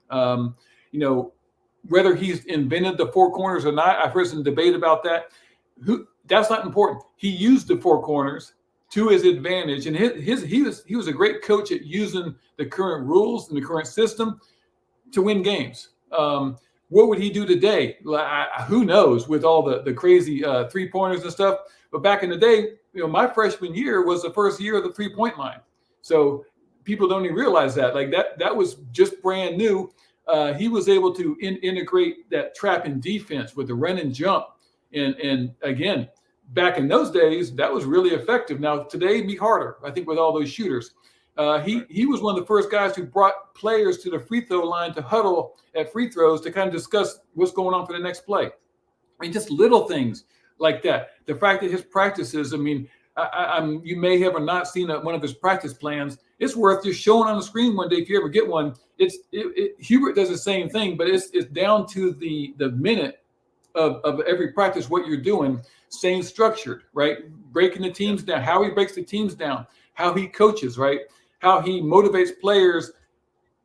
Whether he's invented the 4 corners or not, I've heard some debate about that. That's not important. He used the 4 corners to his advantage, and he was a great coach at using the current rules and the current system to win games. What would he do today? Who knows, with all the crazy 3-pointers and stuff. But back in the day, my freshman year was the first year of the 3-point line. So people don't even realize that. Like, that was just brand new. He was able to integrate that trap and defense with the run and jump. And again, back in those days, that was really effective. Now, today it'd be harder, I think, with all those shooters. He was one of the first guys who brought players to the free throw line to huddle at free throws to kind of discuss what's going on for the next play. I mean, just little things like that. The fact that his practices, I mean, you may have or not seen one of his practice plans. It's worth just showing on the screen one day if you ever get one. Hubert does the same thing, but it's down to the minute of every practice what you're doing, same structured, right? Breaking the teams down, how he breaks the teams down, how he coaches, right? How he motivates players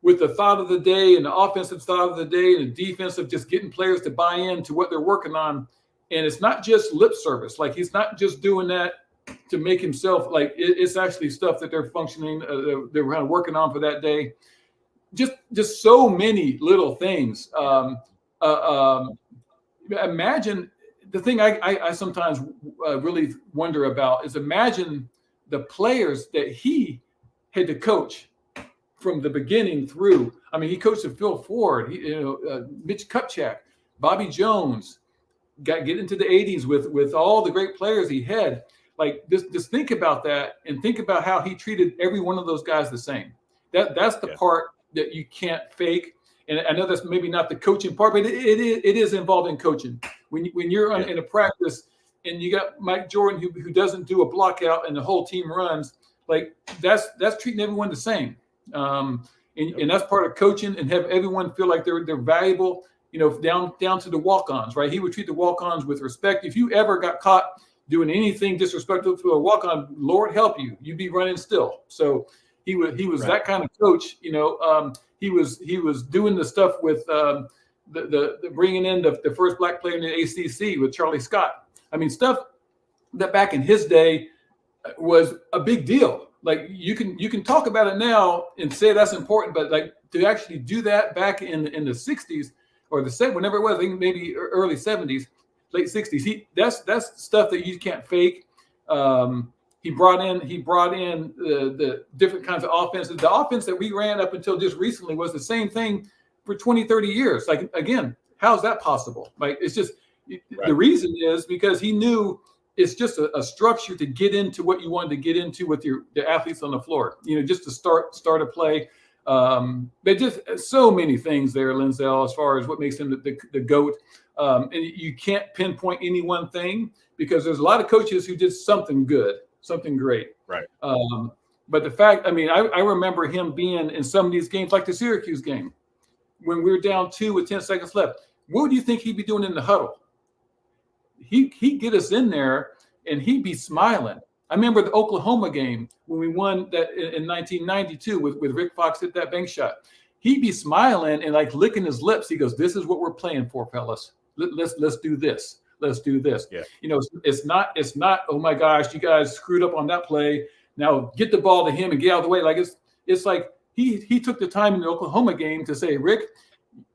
with the thought of the day and the offensive thought of the day and the defensive, just getting players to buy into what they're working on. And it's not just lip service. Like, he's not just doing that to make himself, like, it's actually stuff that they're functioning, they're kind of working on for that day. Just so many little things. Imagine the thing I sometimes really wonder about is, imagine the players that he had to coach from the beginning through. I mean, he coached Phil Ford, Mitch Kupchak, Bobby Jones, get into the 80s with all the great players he had. Like just think about that and think about how he treated every one of those guys the same. That's the part that you can't fake. And I know that's maybe not the coaching part, but it is involved in coaching. When you're in a practice and you got Mike Jordan who doesn't do a block out and the whole team runs, like that's treating everyone the same. And that's part of coaching, and have everyone feel like they're valuable, down to the walk-ons, right? He would treat the walk-ons with respect. If you ever got caught doing anything disrespectful to a walk-on, Lord help you, you'd be running still. So he was that kind of coach. He was doing the stuff with the bringing in the first black player in the ACC with Charlie Scott. I mean, stuff that back in his day was a big deal. Like you can talk about it now and say that's important, but like to actually do that back in the 60s or whenever it was, I think maybe early 70s, late 60s, that's stuff that you can't fake. He brought in the different kinds of offenses. The offense that we ran up until just recently was the same thing for 20, 30 years. Like, again, how's that possible? Like, it's just the reason is because he knew it's just a structure to get into what you wanted to get into with the athletes on the floor, just to start a play. But just so many things there, Lindsay, as far as what makes him the GOAT. And you can't pinpoint any one thing because there's a lot of coaches who did something good, something great. Right. But the fact, I remember him being in some of these games, like the Syracuse game, when we were down 2 with 10 seconds left. What do you think he'd be doing in the huddle? He'd get us in there and he'd be smiling. I remember the Oklahoma game when we won that in 1992 with Rick Fox hit that bank shot. He'd be smiling and like licking his lips. He goes, "This is what we're playing for, fellas. Let's do this. Let's do this." Yeah. It's not. Oh my gosh, you guys screwed up on that play. Now get the ball to him and get out of the way. Like it's like he took the time in the Oklahoma game to say, "Rick,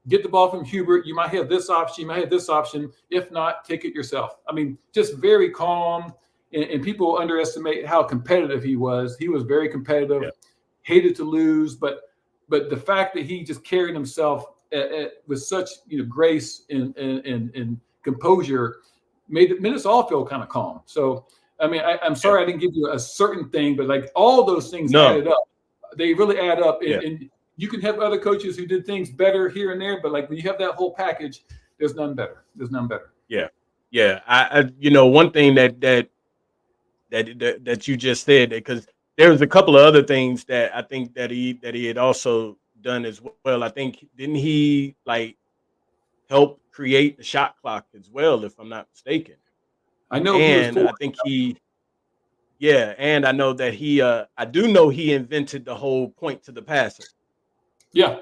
get the ball from Hubert. You might have this option. You might have this option. If not, take it yourself." I mean, just very calm. And people underestimate how competitive he was. He was very competitive, hated to lose, but the fact that he just carried himself with such grace and composure made us all feel kind of calm. So, I'm sorry I didn't give you a certain thing, but like all those things added up. They really add up. And you can have other coaches who did things better here and there, but like when you have that whole package, there's none better. There's none better. Yeah. Yeah. I one thing that you just said, because there was a couple of other things that I think that he had also done as well. I think didn't he like help create the shot clock as well, if I'm not mistaken? I know, and I think and I know that I do know he invented the whole point to the passer. Yeah.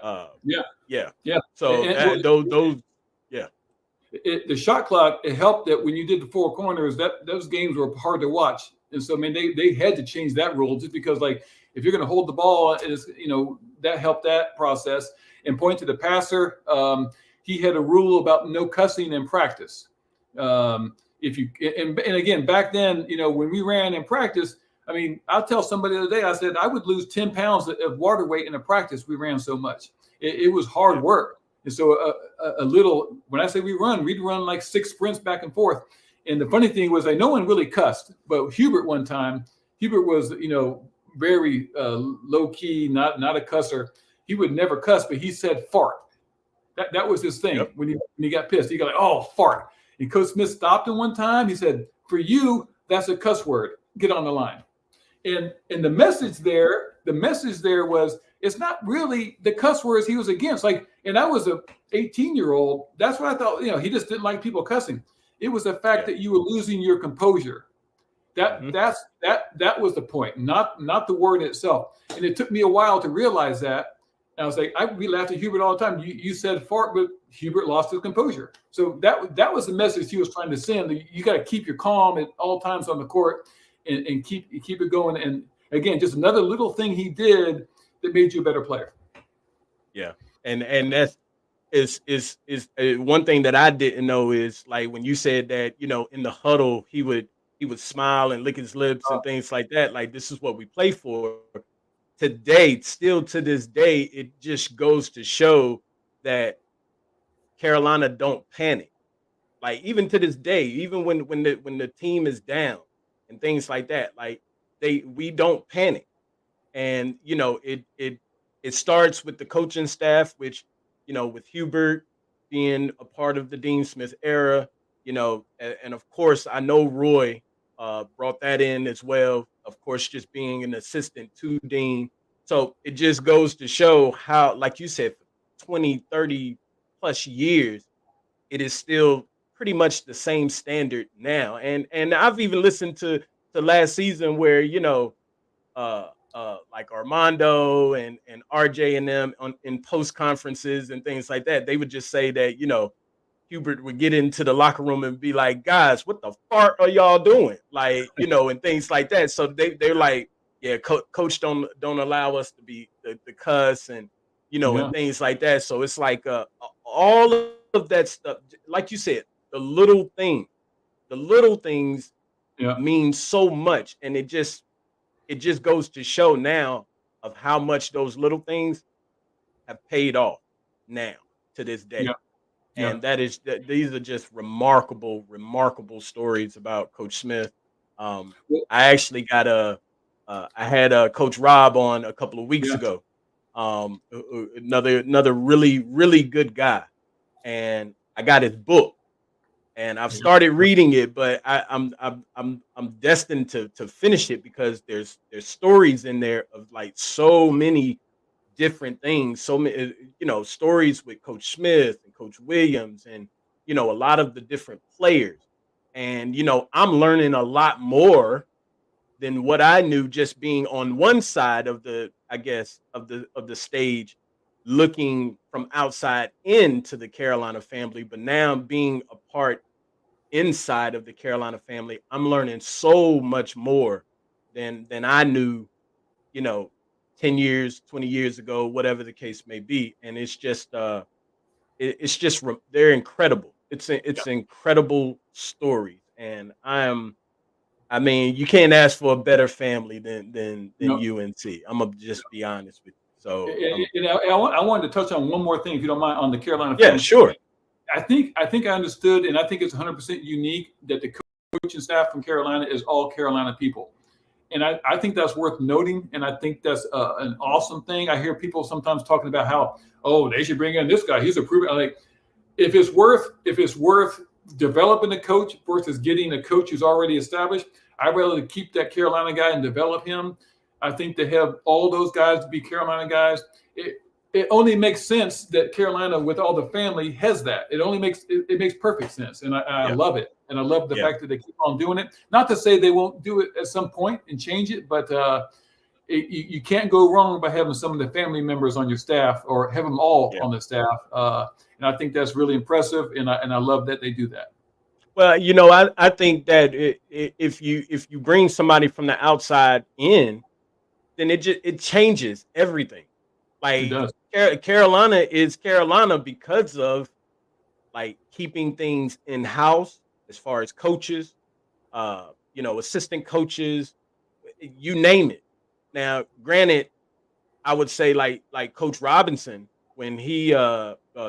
So those. The shot clock, it helped that when you did the 4 corners, those games were hard to watch. And so, they had to change that rule just because, like, if you're going to hold the ball, that helped that process. And point to the passer, he had a rule about no cussing in practice. If you and again, back then, when we ran in practice, I'll tell somebody the other day, I said I would lose 10 pounds of water weight in a practice. We ran so much. It was hard work. And so when I say we'd run like 6 sprints back and forth. And the funny thing was, no one really cussed, but Hubert was, very low key, not a cusser. He would never cuss, but he said fart. That was his thing. When he got pissed, he got like, "Oh, fart." And Coach Smith stopped him one time. He said, "For you, that's a cuss word. Get on the line." And the message there was, it's not really the cuss words he was against. Like, and I was a 18-year-old. That's what I thought. He just didn't like people cussing. It was the fact that you were losing your composure. That was the point, not the word itself. And it took me a while to realize that. And I was like, we laughed at Hubert all the time. You said fart, but Hubert lost his composure. So that was the message he was trying to send. You got to keep your calm at all times on the court and keep it going. And again, just another little thing he did that made you a better player. Yeah, and that's is one thing that I didn't know is, like, when you said that, in the huddle he would smile and lick his lips and things like that. Like, this is what we play for. Today, still to this day, it just goes to show that Carolina don't panic. Like, even to this day, even when the team is down, and things like that. Like we don't panic. And it starts with the coaching staff, which with Hubert being a part of the Dean Smith era, and of course I know Roy brought that in as well. Of course, just being an assistant to Dean. So it just goes to show how, like you said, for 20, 30 plus years, it is still pretty much the same standard now. And I've even listened to last season where like Armando and RJ and them in post conferences and things like that, they would just say that Hubert would get into the locker room and be like, "Guys, what the fart are y'all doing?" Like and things like that. So they're like, "Yeah, coach don't allow us to be the cuss and and things like that." So it's like all of that stuff, like you said, the little things mean so much, and it just goes to show now of how much those little things have paid off now to this day. And these are just remarkable stories about Coach Smith. I actually got I had Coach Rob on a couple of weeks ago. Another really good guy, and I got his book, and I've started reading it, but I'm destined to finish it because there's stories in there of like so many different things, so many stories with Coach Smith and Coach Williams, and a lot of the different players, and I'm learning a lot more than what I knew just being on one side of the, I guess, of the stage, looking from outside into the Carolina family. But now being a part inside of the Carolina family, I'm learning so much more than I knew, 10 years, 20 years ago, whatever the case may be. And it's just they're incredible. It's incredible stories. And I mean, you can't ask for a better family than UNC. I'm gonna just be honest with you. So I wanted to touch on one more thing, if you don't mind, on the Carolina yeah, family. sure. I think I understood, and I think it's 100% unique that the coaching staff from Carolina is all Carolina people. And I think that's worth noting, and I think that's an awesome thing. I hear people sometimes talking about how, they should bring in this guy. He's a proven. Like, if it's worth developing a coach versus getting a coach who's already established, I'd rather keep that Carolina guy and develop him. I think to have all those guys to be Carolina guys, it only makes sense that Carolina, with all the family, has that. It makes perfect sense, and I love it, and I love the fact that they keep on doing it. Not to say they won't do it at some point and change it, but you can't go wrong by having some of the family members on your staff, or have them all on the staff. And I think that's really impressive, and I love that they do that. Well, I think that if you bring somebody from the outside in, then it changes everything. Like, Carolina is Carolina because of like keeping things in house as far as coaches, assistant coaches, you name it. Now, granted, I would say like Coach Robinson, when he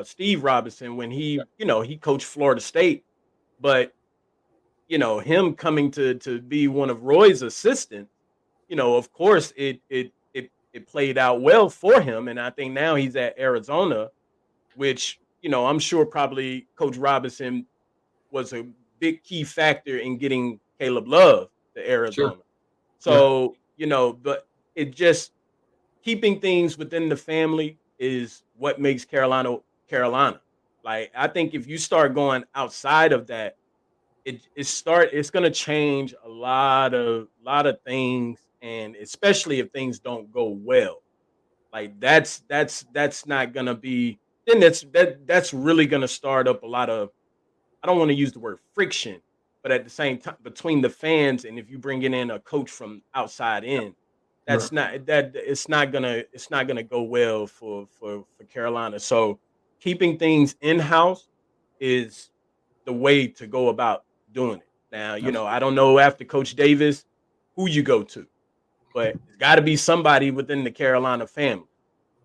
Steve Robinson, when he he coached Florida State, but him coming to be one of Roy's assistants, of course it played out well for him. And I think now he's at Arizona, which, I'm sure probably Coach Robinson was a big key factor in getting Caleb Love to Arizona. Sure. So, but it just, keeping things within the family is what makes Carolina. Like, I think if you start going outside of that, it's going to change a lot of things, and especially if things don't go well. Like, that's not going to be, then that's really going to start up a lot of, I don't want to use the word friction, but at the same time, between the fans, and if you bring in a coach from outside in, it's not gonna go well for Carolina. So keeping things in house is the way to go about doing it. Now, I don't know after Coach Davis who you go to, but it's got to be somebody within the Carolina family.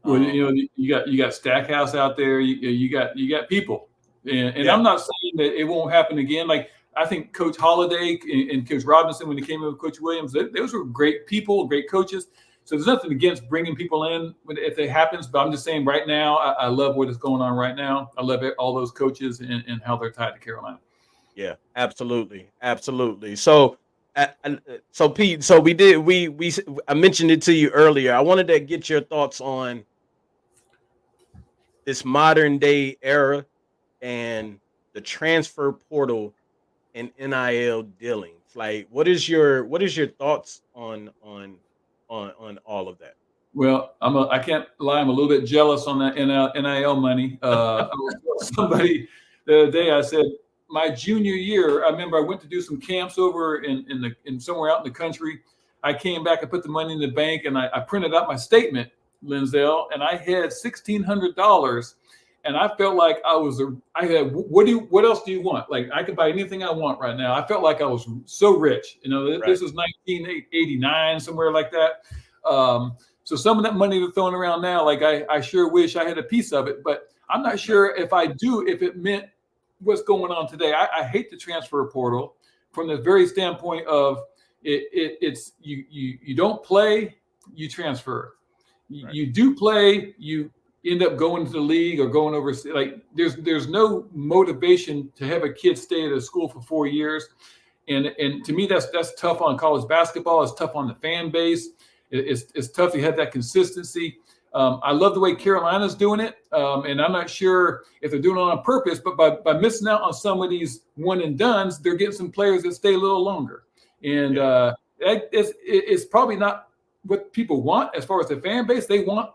Well, you got Stackhouse out there. You got people, and I'm not saying that it won't happen again. Like, I think Coach Holiday and Coach Robinson, when he came in with Coach Williams, those were great people, great coaches. So there's nothing against bringing people in if it happens. But I'm just saying right now, I love what is going on right now. I love all those coaches and how they're tied to Carolina. Yeah, absolutely. Absolutely. So, so Pete, so I mentioned it to you earlier. I wanted to get your thoughts on this modern day era and the transfer portal and NIL dealings. Like, what is your thoughts on all of that? Well, I can't lie. I'm a little bit jealous on that NIL money. I was telling somebody the other day, I said, my junior year, I remember I went to do some camps over in somewhere out in the country. I came back, I put the money in the bank, and I printed out my statement, Lindsay, and I had $1,600, and I felt like what else do you want? Like, I could buy anything I want right now. I felt like I was so rich. This was 1989, somewhere like that. So some of that money they're throwing around now, like I sure wish I had a piece of it, but I'm not sure if it meant what's going on today. I hate the transfer portal from the very standpoint of it's you don't play, you transfer. Right. You do play, you end up going to the league or going overseas. Like there's no motivation to have a kid stay at a school for 4 years. And to me, that's tough on college basketball. It's tough on the fan base. It's tough to have that consistency. I love the way Carolina's doing it, and I'm not sure if they're doing it on purpose, but by missing out on some of these one and dones, they're getting some players that stay a little longer. And it's probably not what people want as far as the fan base. They want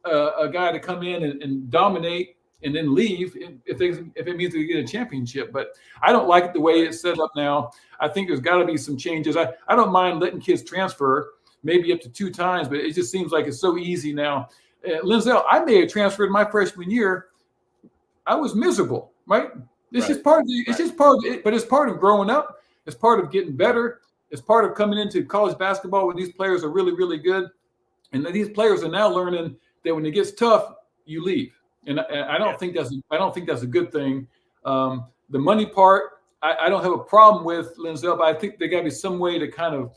a guy to come in and dominate and then leave if it means they get a championship. But I don't like it the way it's set up now. I think there's got to be some changes. I don't mind letting kids transfer, maybe up to 2 times, but it just seems like it's so easy now. Lindsay, I may have transferred my freshman year. I was miserable, right? It's just part of it, but it's part of growing up. It's part of getting better. It's part of coming into college basketball where these players are really, really good. And these players are now learning that when it gets tough, you leave. And I don't think that's a good thing. The money part, I don't have a problem with, Lindsay, but I think there got to be some way to kind of,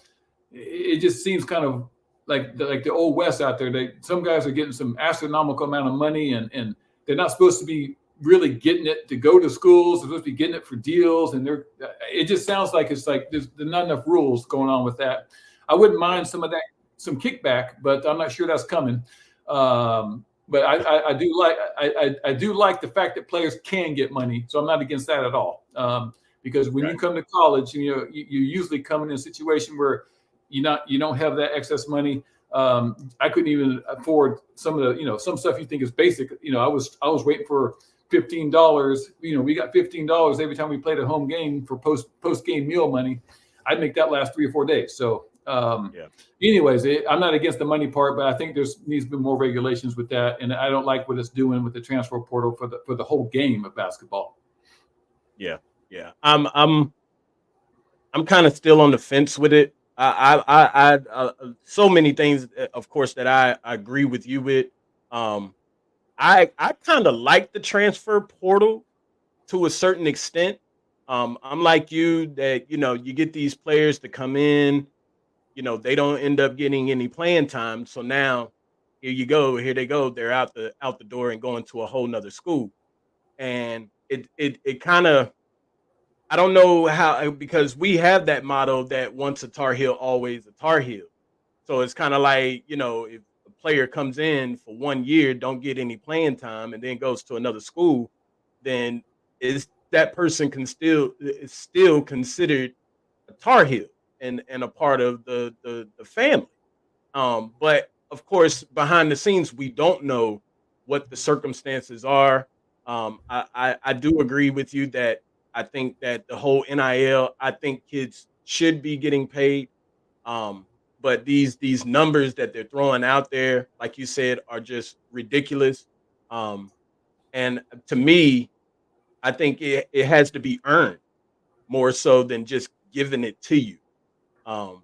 it just seems kind of like the old West out there. Some guys are getting some astronomical amount of money, and they're not supposed to be really getting it to go to schools. They're supposed to be getting it for deals, and it just sounds like it's like there's not enough rules going on with that. I wouldn't mind some kickback, but I'm not sure that's coming. But I do like the fact that players can get money, so I'm not against that at all. Because when you come to college, you usually come in a situation where you don't have that excess money. I couldn't even afford some of the, some stuff you think is basic. I was waiting for $15. We got $15 every time we played a home game for post game meal money. I'd make that last 3 or 4 days. So, anyways, I'm not against the money part, but I think needs to be more regulations with that. And I don't like what it's doing with the transfer portal for the whole game of basketball. Yeah. Yeah. I'm kind of still on the fence with it. I so many things, of course, that I agree with you with. I kind of like the transfer portal to a certain extent. I'm like you that, you get these players to come in, they don't end up getting any playing time. So now here they go. They're out the door and going to a whole nother school. And it kind of, I don't know how, because we have that motto that once a Tar Heel, always a Tar Heel. So it's kind of like, if a player comes in for 1 year, don't get any playing time, and then goes to another school, then that person is still considered a Tar Heel and a part of the family. But of course, behind the scenes, we don't know what the circumstances are. I do agree with you that I think that the whole NIL, I think kids should be getting paid. But these numbers that they're throwing out there, like you said, are just ridiculous. And to me, I think it has to be earned more so than just giving it to you. That,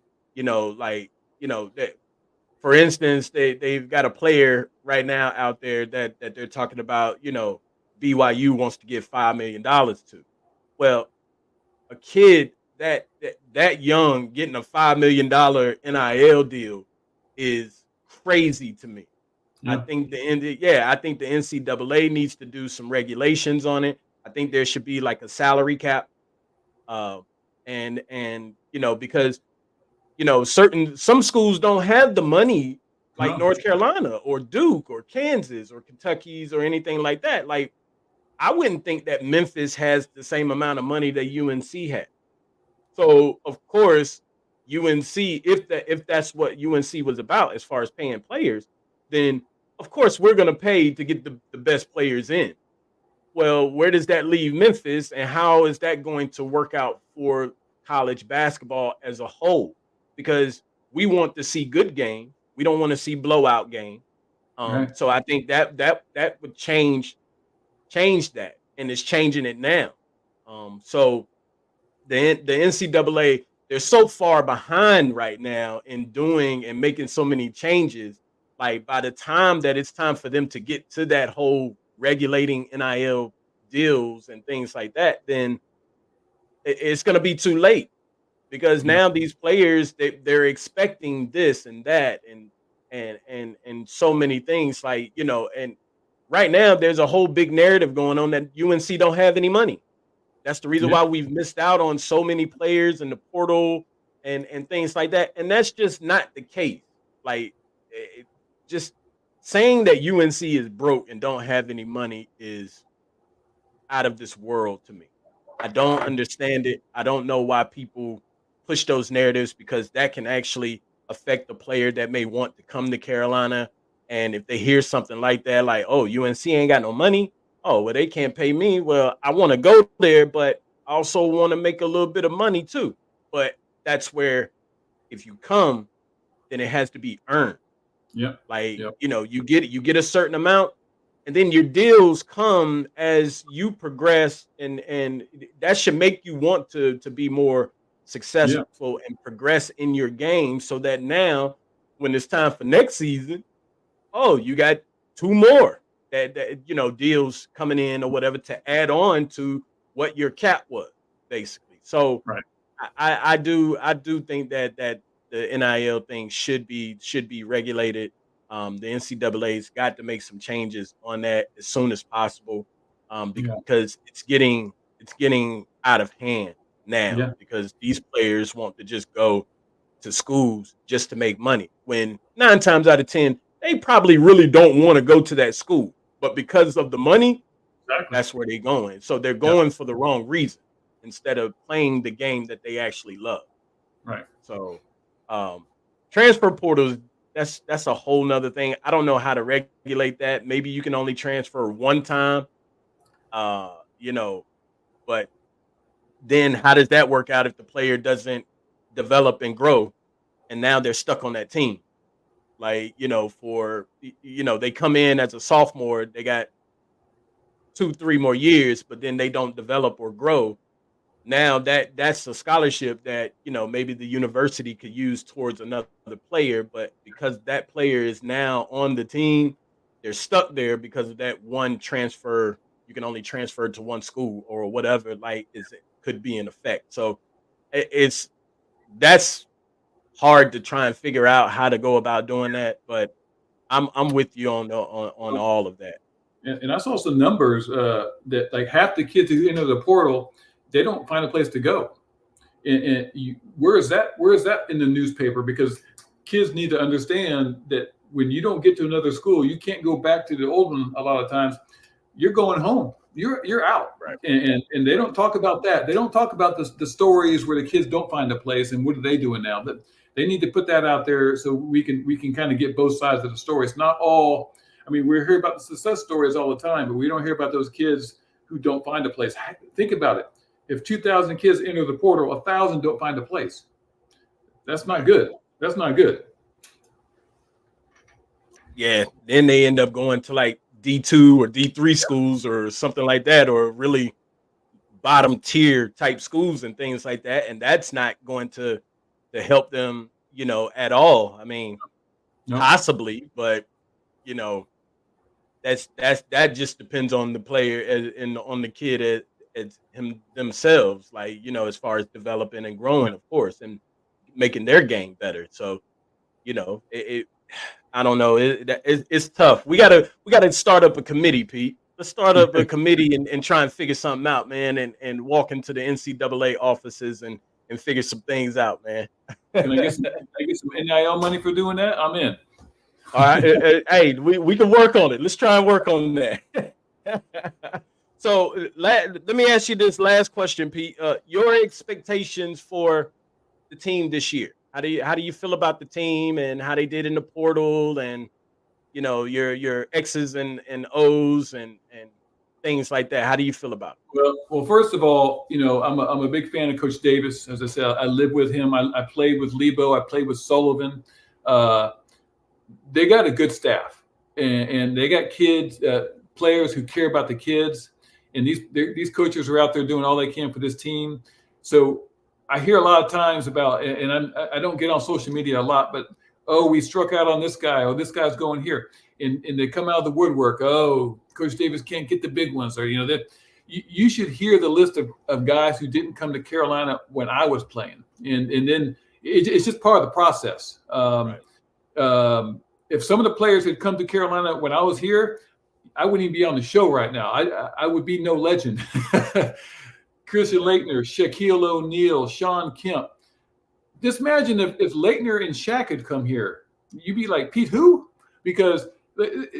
for instance, they've got a player right now out there that they're talking about, BYU wants to give $5 million to. Well, a kid that young getting a $5 million NIL deal is crazy to me. Yeah. I think the NCAA needs to do some regulations on it. I think there should be like a salary cap, uh, and because some schools don't have the money like No. North Carolina or Duke or Kansas or Kentucky's or anything like that. Like I wouldn't think that Memphis has the same amount of money that UNC has. So of course, UNC, if that's what UNC was about as far as paying players, then of course we're gonna pay to get the best players in. Well, where does that leave Memphis, and how is that going to work out for college basketball as a whole? Because we want to see good games. We don't want to see blowout games. Right. So I think that would change that, and it's changing it now. So the NCAA, they're so far behind right now in doing and making so many changes. Like by the time that it's time for them to get to that whole regulating NIL deals and things like that, then it's going to be too late because now these players they're expecting this and that and so many things and right now there's a whole big narrative going on that UNC don't have any money. That's the reason why we've missed out on so many players in the portal and things like that. And that's just not the case. Like, just saying that UNC is broke and don't have any money is out of this world to me. I don't understand it. I don't know why people push those narratives because that can actually affect the player that may want to come to Carolina. And if they hear something like that, like, oh, UNC ain't got no money. Oh, well, they can't pay me. Well, I want to go there, but I also want to make a little bit of money too. But that's where if you come, then it has to be earned. Yeah. Like, you get a certain amount, and then your deals come as you progress, and that should make you want to be more successful and progress in your game so that now when it's time for next season, oh, you got two more that deals coming in or whatever to add on to what your cap was basically. So right. I do think that the NIL thing should be regulated. The NCAA's got to make some changes on that as soon as possible, because it's getting out of hand now because these players want to just go to schools just to make money when 9 times out of 10 they probably really don't want to go to that school, but because of the money, that's where they're going. So they're going for the wrong reason instead of playing the game that they actually love. Right. So transfer portals, that's a whole nother thing. I don't know how to regulate that. Maybe you can only transfer one time, but then how does that work out if the player doesn't develop and grow and now they're stuck on that team? Like, they come in as a sophomore, they got 2-3 more years, but then they don't develop or grow. Now that's a scholarship that, maybe the university could use towards another player, but because that player is now on the team, they're stuck there because of that one transfer. You can only transfer to one school or whatever, could be in effect. So that's hard to try and figure out how to go about doing that, but I'm with you on all of that. And I saw some numbers that like half the kids who enter the portal, they don't find a place to go. And where is that in the newspaper? Because kids need to understand that when you don't get to another school, you can't go back to the old one. A lot of times, you're going home. You're out. Right. And they don't talk about that. They don't talk about the stories where the kids don't find a place and what are they doing now. But they need to put that out there so we can kind of get both sides of the story. It's not all. I mean, we hear about the success stories all the time, but we don't hear about those kids who don't find a place. Think about it. If 2,000 kids enter the portal, 1,000 don't find a place. That's not good. That's not good. Yeah, then they end up going to like D2 or D3 schools or something like that, or really bottom tier type schools and things like that. And that's not going to help them, at all. I mean, possibly, but that just depends on the player and on the kid themselves, like, you know, as far as developing and growing, of course, and making their game better. So, you know, I don't know. It's tough. We gotta start up a committee, Pete. Let's start up a committee and try and figure something out, man, and walk into the NCAA offices and figure some things out, man. Can I get some NIL money for doing that? I'm in. All right. Hey, we can work on it. Let's try and work on that. So let me ask you this last question, Pete. Your expectations for the team this year. How do you feel about the team and how they did in the portal, and, you know, your X's and O's and things like that? How do you feel about it? Well, first of all, you know, I'm a big fan of Coach Davis. As I said, I live with him. I played with Lebo. I played with Sullivan. They got a good staff, and they got kids, players who care about the kids. And these coaches are out there doing all they can for this team. So I hear a lot of times about, and I don't get on social media a lot, but, oh, we struck out on this guy, or this guy's going here. And they come out of the woodwork. Oh, Coach Davis can't get the big ones. Or, you know, that you should hear the list of guys who didn't come to Carolina when I was playing. And then it's just part of the process. Right. If some of the players had come to Carolina when I was here, I wouldn't even be on the show right now. I would be no legend. Christian Laettner, Shaquille O'Neal, Sean Kemp. Just imagine if Laettner and Shaq had come here. You'd be like, Pete, who? Because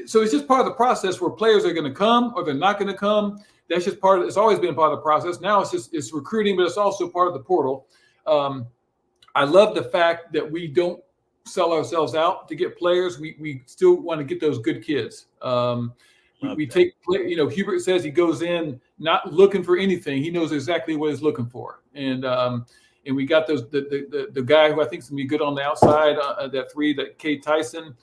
so it's just part of the process where players are going to come or they're not going to come. That's just part of it's always been part of the process. Now it's recruiting, but it's also part of the portal. I love the fact that we don't sell ourselves out to get players. We still want to get those good kids. We take, you know, Hubert says he goes in not looking for anything. He knows exactly what he's looking for. And we got the guy who I think is going to be good on the outside, that three, that Kate Tyson.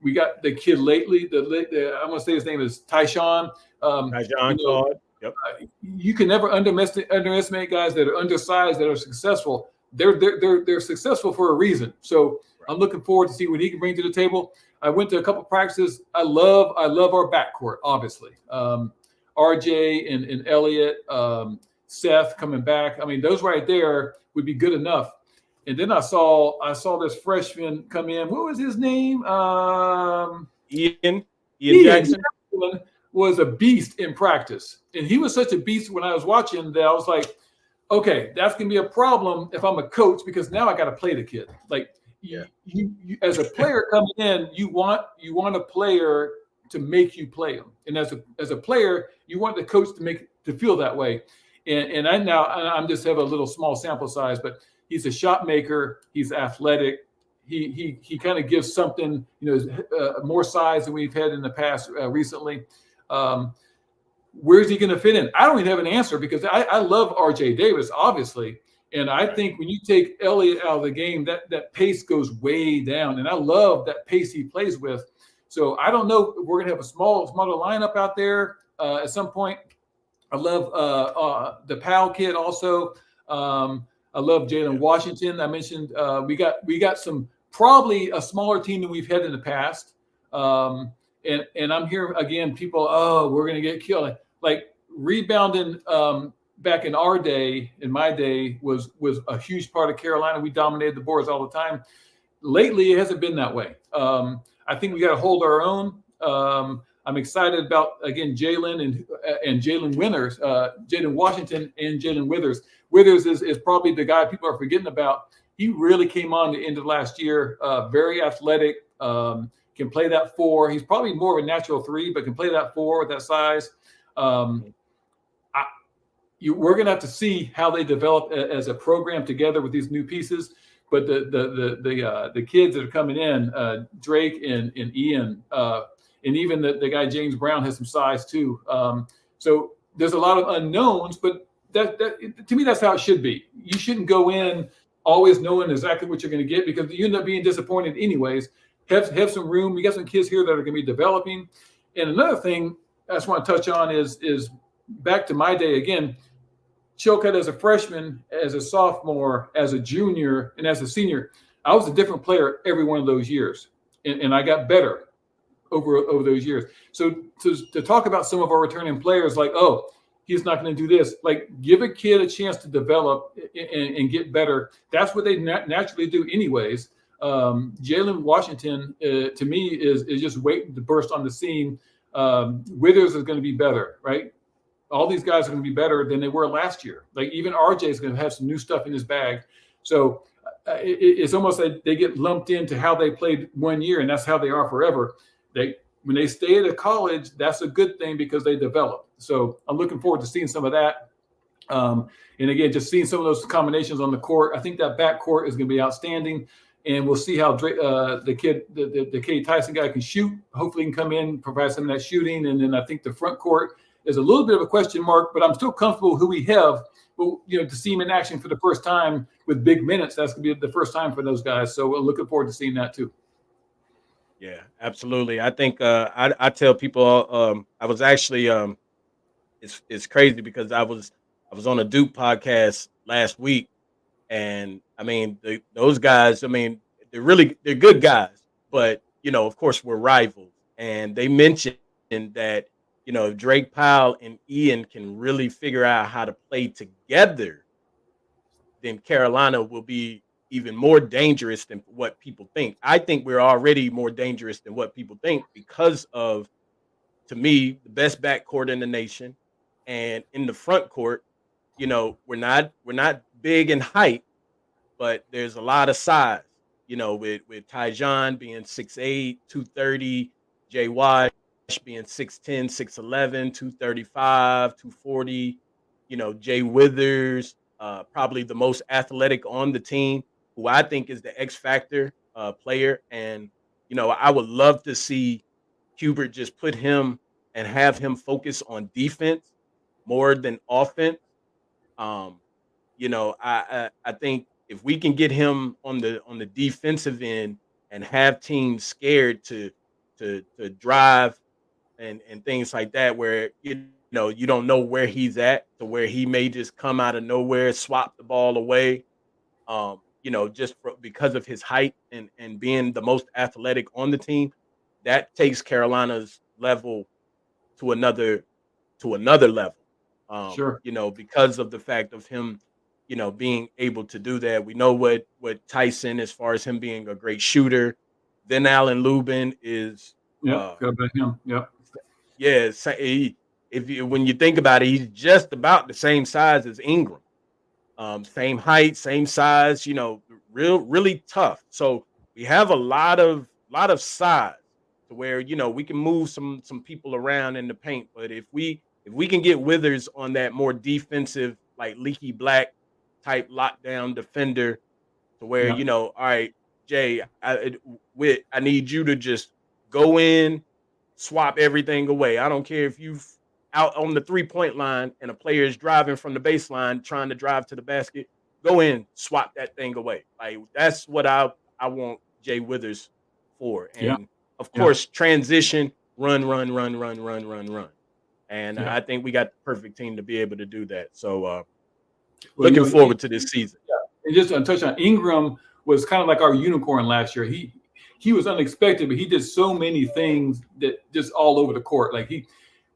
We got the kid lately. I'm going to say his name is Tyshawn. Tyshawn Claude. Yep. You can never underestimate guys that are undersized that are successful. They're successful for a reason. So I'm looking forward to see what he can bring to the table. I went to a couple practices. I love our backcourt, obviously. RJ and Elliott, Seth coming back. I mean, those right there would be good enough. And then I saw this freshman come in. What was his name? Ian Jackson was a beast in practice. And he was such a beast when I was watching that I was like, okay, that's going to be a problem if I'm a coach, because now I got to play the kid. Like, you as a player coming in, you want a player to make you play him. And as a player, you want the coach to feel that way. And I'm just have a little small sample size, but he's a shot maker. He's athletic. He kind of gives something, you know, more size than we've had in the past recently. Where's he going to fit in? I don't even have an answer, because I love RJ Davis, obviously. And I think when you take Elliott out of the game, that pace goes way down. And I love that pace he plays with. So I don't know if we're going to have a smaller lineup out there at some point. I love the Powell kid also. I love Jalen Washington. I mentioned we got some, probably a smaller team than we've had in the past. And I'm here again, people, we're going to get killed. Like rebounding back in my day was a huge part of Carolina. We dominated the boards all the time. Lately, it hasn't been that way. I think we got to hold our own. I'm excited about, again, Jalen and Jalen Withers, Jalen Washington and Jalen Withers. Withers is probably the guy people are forgetting about. He really came on the end of last year, very athletic, can play that 4. He's probably more of a natural 3, but can play that 4 with that size. We're going to have to see how they develop as a program together with these new pieces. But the kids that are coming in, Drake and Ian, and even the guy James Brown has some size too. So there's a lot of unknowns, but that to me, that's how it should be. You shouldn't go in always knowing exactly what you're going to get, because you end up being disappointed anyways. Have some room. We got some kids here that are going to be developing. And another thing I just want to touch on is back to my day again. Chilcutt as a freshman, as a sophomore, as a junior, and as a senior, I was a different player every one of those years, and I got better over those years. So to talk about some of our returning players, like, he's not going to do this. Like, give a kid a chance to develop and get better. That's what they naturally do anyways. Jalen Washington, to me, is just waiting to burst on the scene. Withers is going to be better, right? All these guys are going to be better than they were last year. Like, even RJ is going to have some new stuff in his bag. So it's almost like they get lumped into how they played 1 year, and that's how they are forever. When they stay at a college, that's a good thing because they develop. So I'm looking forward to seeing some of that. And again, just seeing some of those combinations on the court. I think that back court is going to be outstanding. And we'll see how the Cade Tyson guy can shoot. Hopefully he can come in, provide some of that shooting. And then I think the front court is a little bit of a question mark, but I'm still comfortable who we have. But, to see him in action for the first time with big minutes, that's going to be the first time for those guys. So we're looking forward to seeing that too. Yeah, absolutely. I think I tell people I was actually it's crazy because I was on a Duke podcast last week, and I mean those guys. I mean they're good guys, but of course we're rivals, and they mentioned that if Drake Powell and Ian can really figure out how to play together, then Carolina will be even more dangerous than what people think. I think we're already more dangerous than what people think because of, to me, the best backcourt in the nation. And in the front court, we're not big in height, but there's a lot of size, with Tyjon being 6'8", 230, Jay Wash being 6'10", 6'11, 235, 240, Jay Withers, probably the most athletic on the team, who I think is the X factor player. And, I would love to see Hubert just put him and have him focus on defense more than offense. I think if we can get him on the defensive end and have teams scared to drive and things like that, where, you don't know where he's at, to where he may just come out of nowhere, swap the ball away. Because of his height and being the most athletic on the team, that takes Carolina's level to another level. Sure. Because of the fact of him, being able to do that. We know what Tyson, as far as him being a great shooter. Then Allen Lubin is. Yeah, got about him. Yeah. Yeah. When you think about it, he's just about the same size as Ingram. Same height, same size, really tough. So we have a lot of size to where, we can move some people around in the paint. But if we can get Withers on that more defensive, like Leaky Black type lockdown defender, to where, all right, Jay, I need you to just go in, swap everything away. I don't care if you've out on the 3-point line and a player is driving from the baseline trying to drive to the basket, go in, swap that thing away. Like, that's what I want Jay Withers for. And of course, transition, run. And I think we got the perfect team to be able to do that. So looking forward to this season. Yeah. And just to touch on, Ingram was kind of like our unicorn last year. He was unexpected, but he did so many things that just all over the court. Like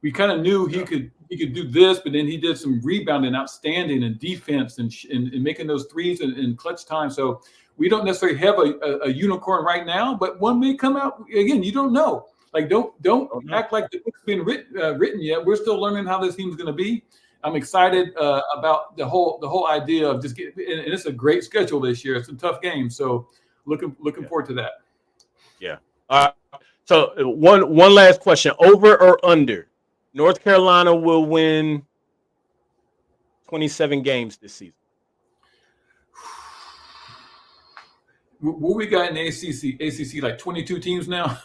we kind of knew he could do this, but then he did some rebounding, outstanding, and defense, and making those threes in clutch time. So we don't necessarily have a unicorn right now, but one may come out. Again, you don't know. Like, don't act like the book's been written yet. We're still learning how this team's going to be. I'm excited about the whole idea of just getting. And it's a great schedule this year. It's a tough game, so looking forward to that. Yeah. So one last question: over or under? North Carolina will win 27 games this season. What we got in the ACC, like 22 teams now.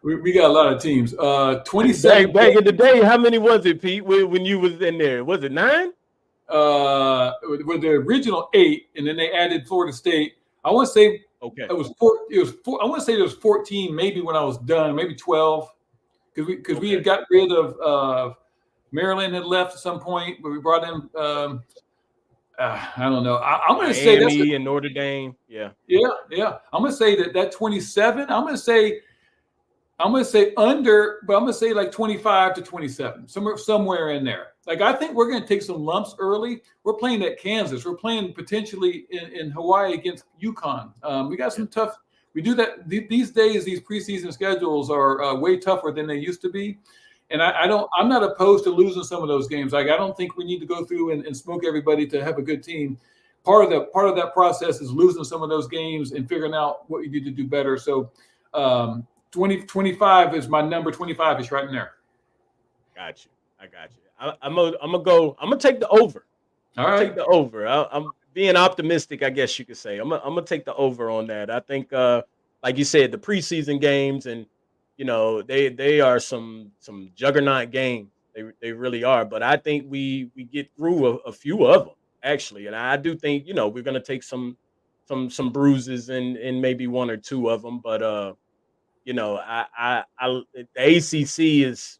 we got a lot of teams. 27. Back in the day, how many was it, Pete? When you was in there, was it 9? With the original 8, and then they added Florida State. I want to say it was 4. I want to say it was 14, maybe when I was done, maybe 12. Because we had got rid of Maryland had left at some point, but we brought in I don't know. I'm going to say that's and Notre Dame. Yeah. I'm going to say that 27. I'm going to say I'm going to say under, but I'm going to say like 25 to 27, somewhere in there. Like, I think we're going to take some lumps early. We're playing at Kansas. We're playing potentially in Hawaii against UConn. We got some tough. We do that these days. These preseason schedules are way tougher than they used to be, and I'm not opposed to losing some of those games. Like, I don't think we need to go through and smoke everybody to have a good team. Part of that process is losing some of those games and figuring out what you need to do better. So. 25 is my number. 25 is right in there. I got you. I'm gonna take the over. All right. Take the over. I'm being optimistic, I guess you could say. I'm gonna take the over on that. I think, like you said, the preseason games, and they are some juggernaut games. They really are. But I think we get through a few of them actually, and I do think we're gonna take some bruises in maybe one or two of them, but the ACC is,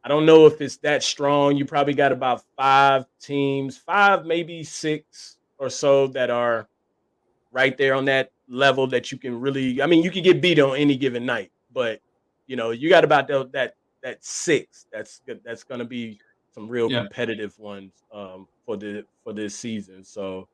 I don't know if it's that strong. You probably got about 5 teams, 5 maybe 6 or so that are right there on that level that you can really. I mean, you can get beat on any given night, but you got about that 6. That's going to be some real competitive ones for this season. So.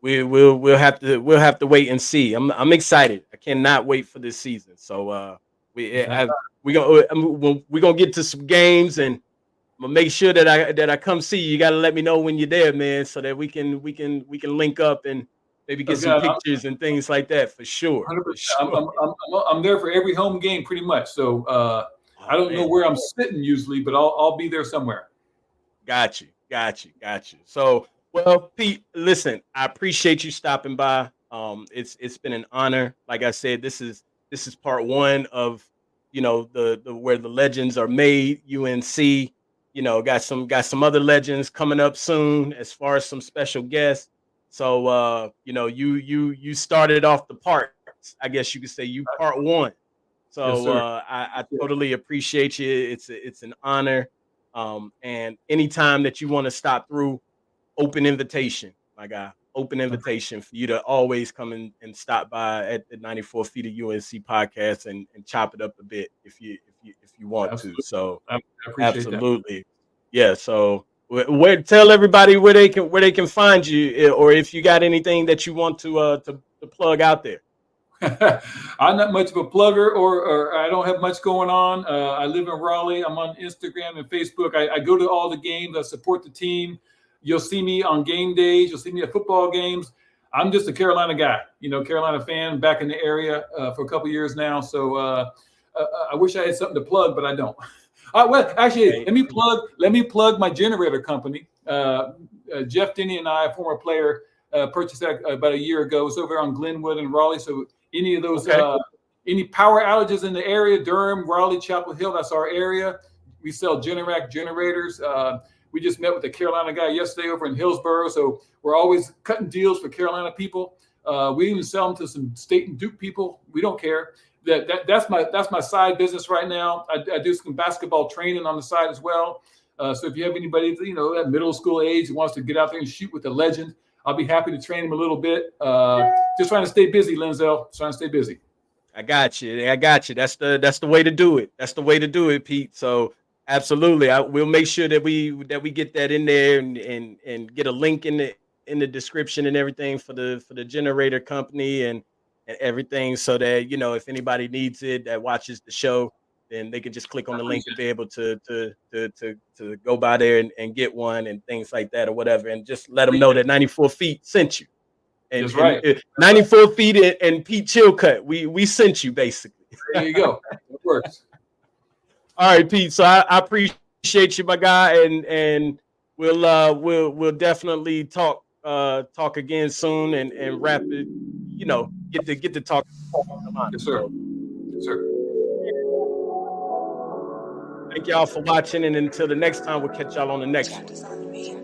We'll have to wait and see. I'm excited. I cannot wait for this season. So we're gonna get to some games, and I'm gonna make sure that I come see you. You got to let me know when you're there, man, so that we can link up and maybe get some pictures and things like that for sure. 100%. I'm there for every home game pretty much. So I don't know where I'm sitting usually, but I'll be there somewhere. Got you. So. Well, Pete, listen, I appreciate you stopping by. It's been an honor. Like I said, this is part 1 of the where the legends are made. UNC, got some other legends coming up soon as far as some special guests. So you started off the parts. I guess you could say you part 1. So yes, I totally appreciate you. It's an honor. And anytime that you want to stop through. Open invitation, my guy. Open invitation for you to always come and stop by at the 94 Feet of UNC podcast and chop it up a bit if you want absolutely. To. So I appreciate absolutely, that. Yeah. So tell everybody where they can find you, or if you got anything that you want to plug out there. I'm not much of a plugger, or I don't have much going on. I live in Raleigh. I'm on Instagram and Facebook. I go to all the games. I support the team. You'll see me on game days. You'll see me at football games. I'm just a Carolina guy, Carolina fan, back in the area for a couple years now. So I wish I had something to plug, but I don't. Well, actually, let me plug my generator company. Jeff Denny and I, a former player, purchased that about a year ago. It's over on Glenwood and Raleigh. So any of those, any power outages in the area, Durham, Raleigh, Chapel Hill, that's our area. We sell Generac generators. We just met with the Carolina guy yesterday over in Hillsborough, so we're always cutting deals for Carolina people. We even sell them to some State and Duke people. We don't care. That's my side business right now. I do some basketball training on the side as well. So if you have anybody at middle school age who wants to get out there and shoot with a legend, I'll be happy to train them a little bit. Just trying to stay busy, Linzel. Just trying to stay busy. I got you. That's the way to do it. That's the way to do it, Pete. So. Absolutely, we'll make sure that we get that in there and get a link in the description and everything for the generator company and everything, so that if anybody needs it that watches the show, then they can just click on the link and be able to go by there and get one and things like that or whatever, and just let them know that 94 Feet sent you. And, that's right. And 94 Feet and Pete Chilcutt, we sent you basically. There you go. It works. All right, Pete. So I appreciate you, my guy, and we'll definitely talk again soon and wrap it. Get to talk. Yes, sir. Yes, sir. Thank y'all for watching, and until the next time, we'll catch y'all on the next one.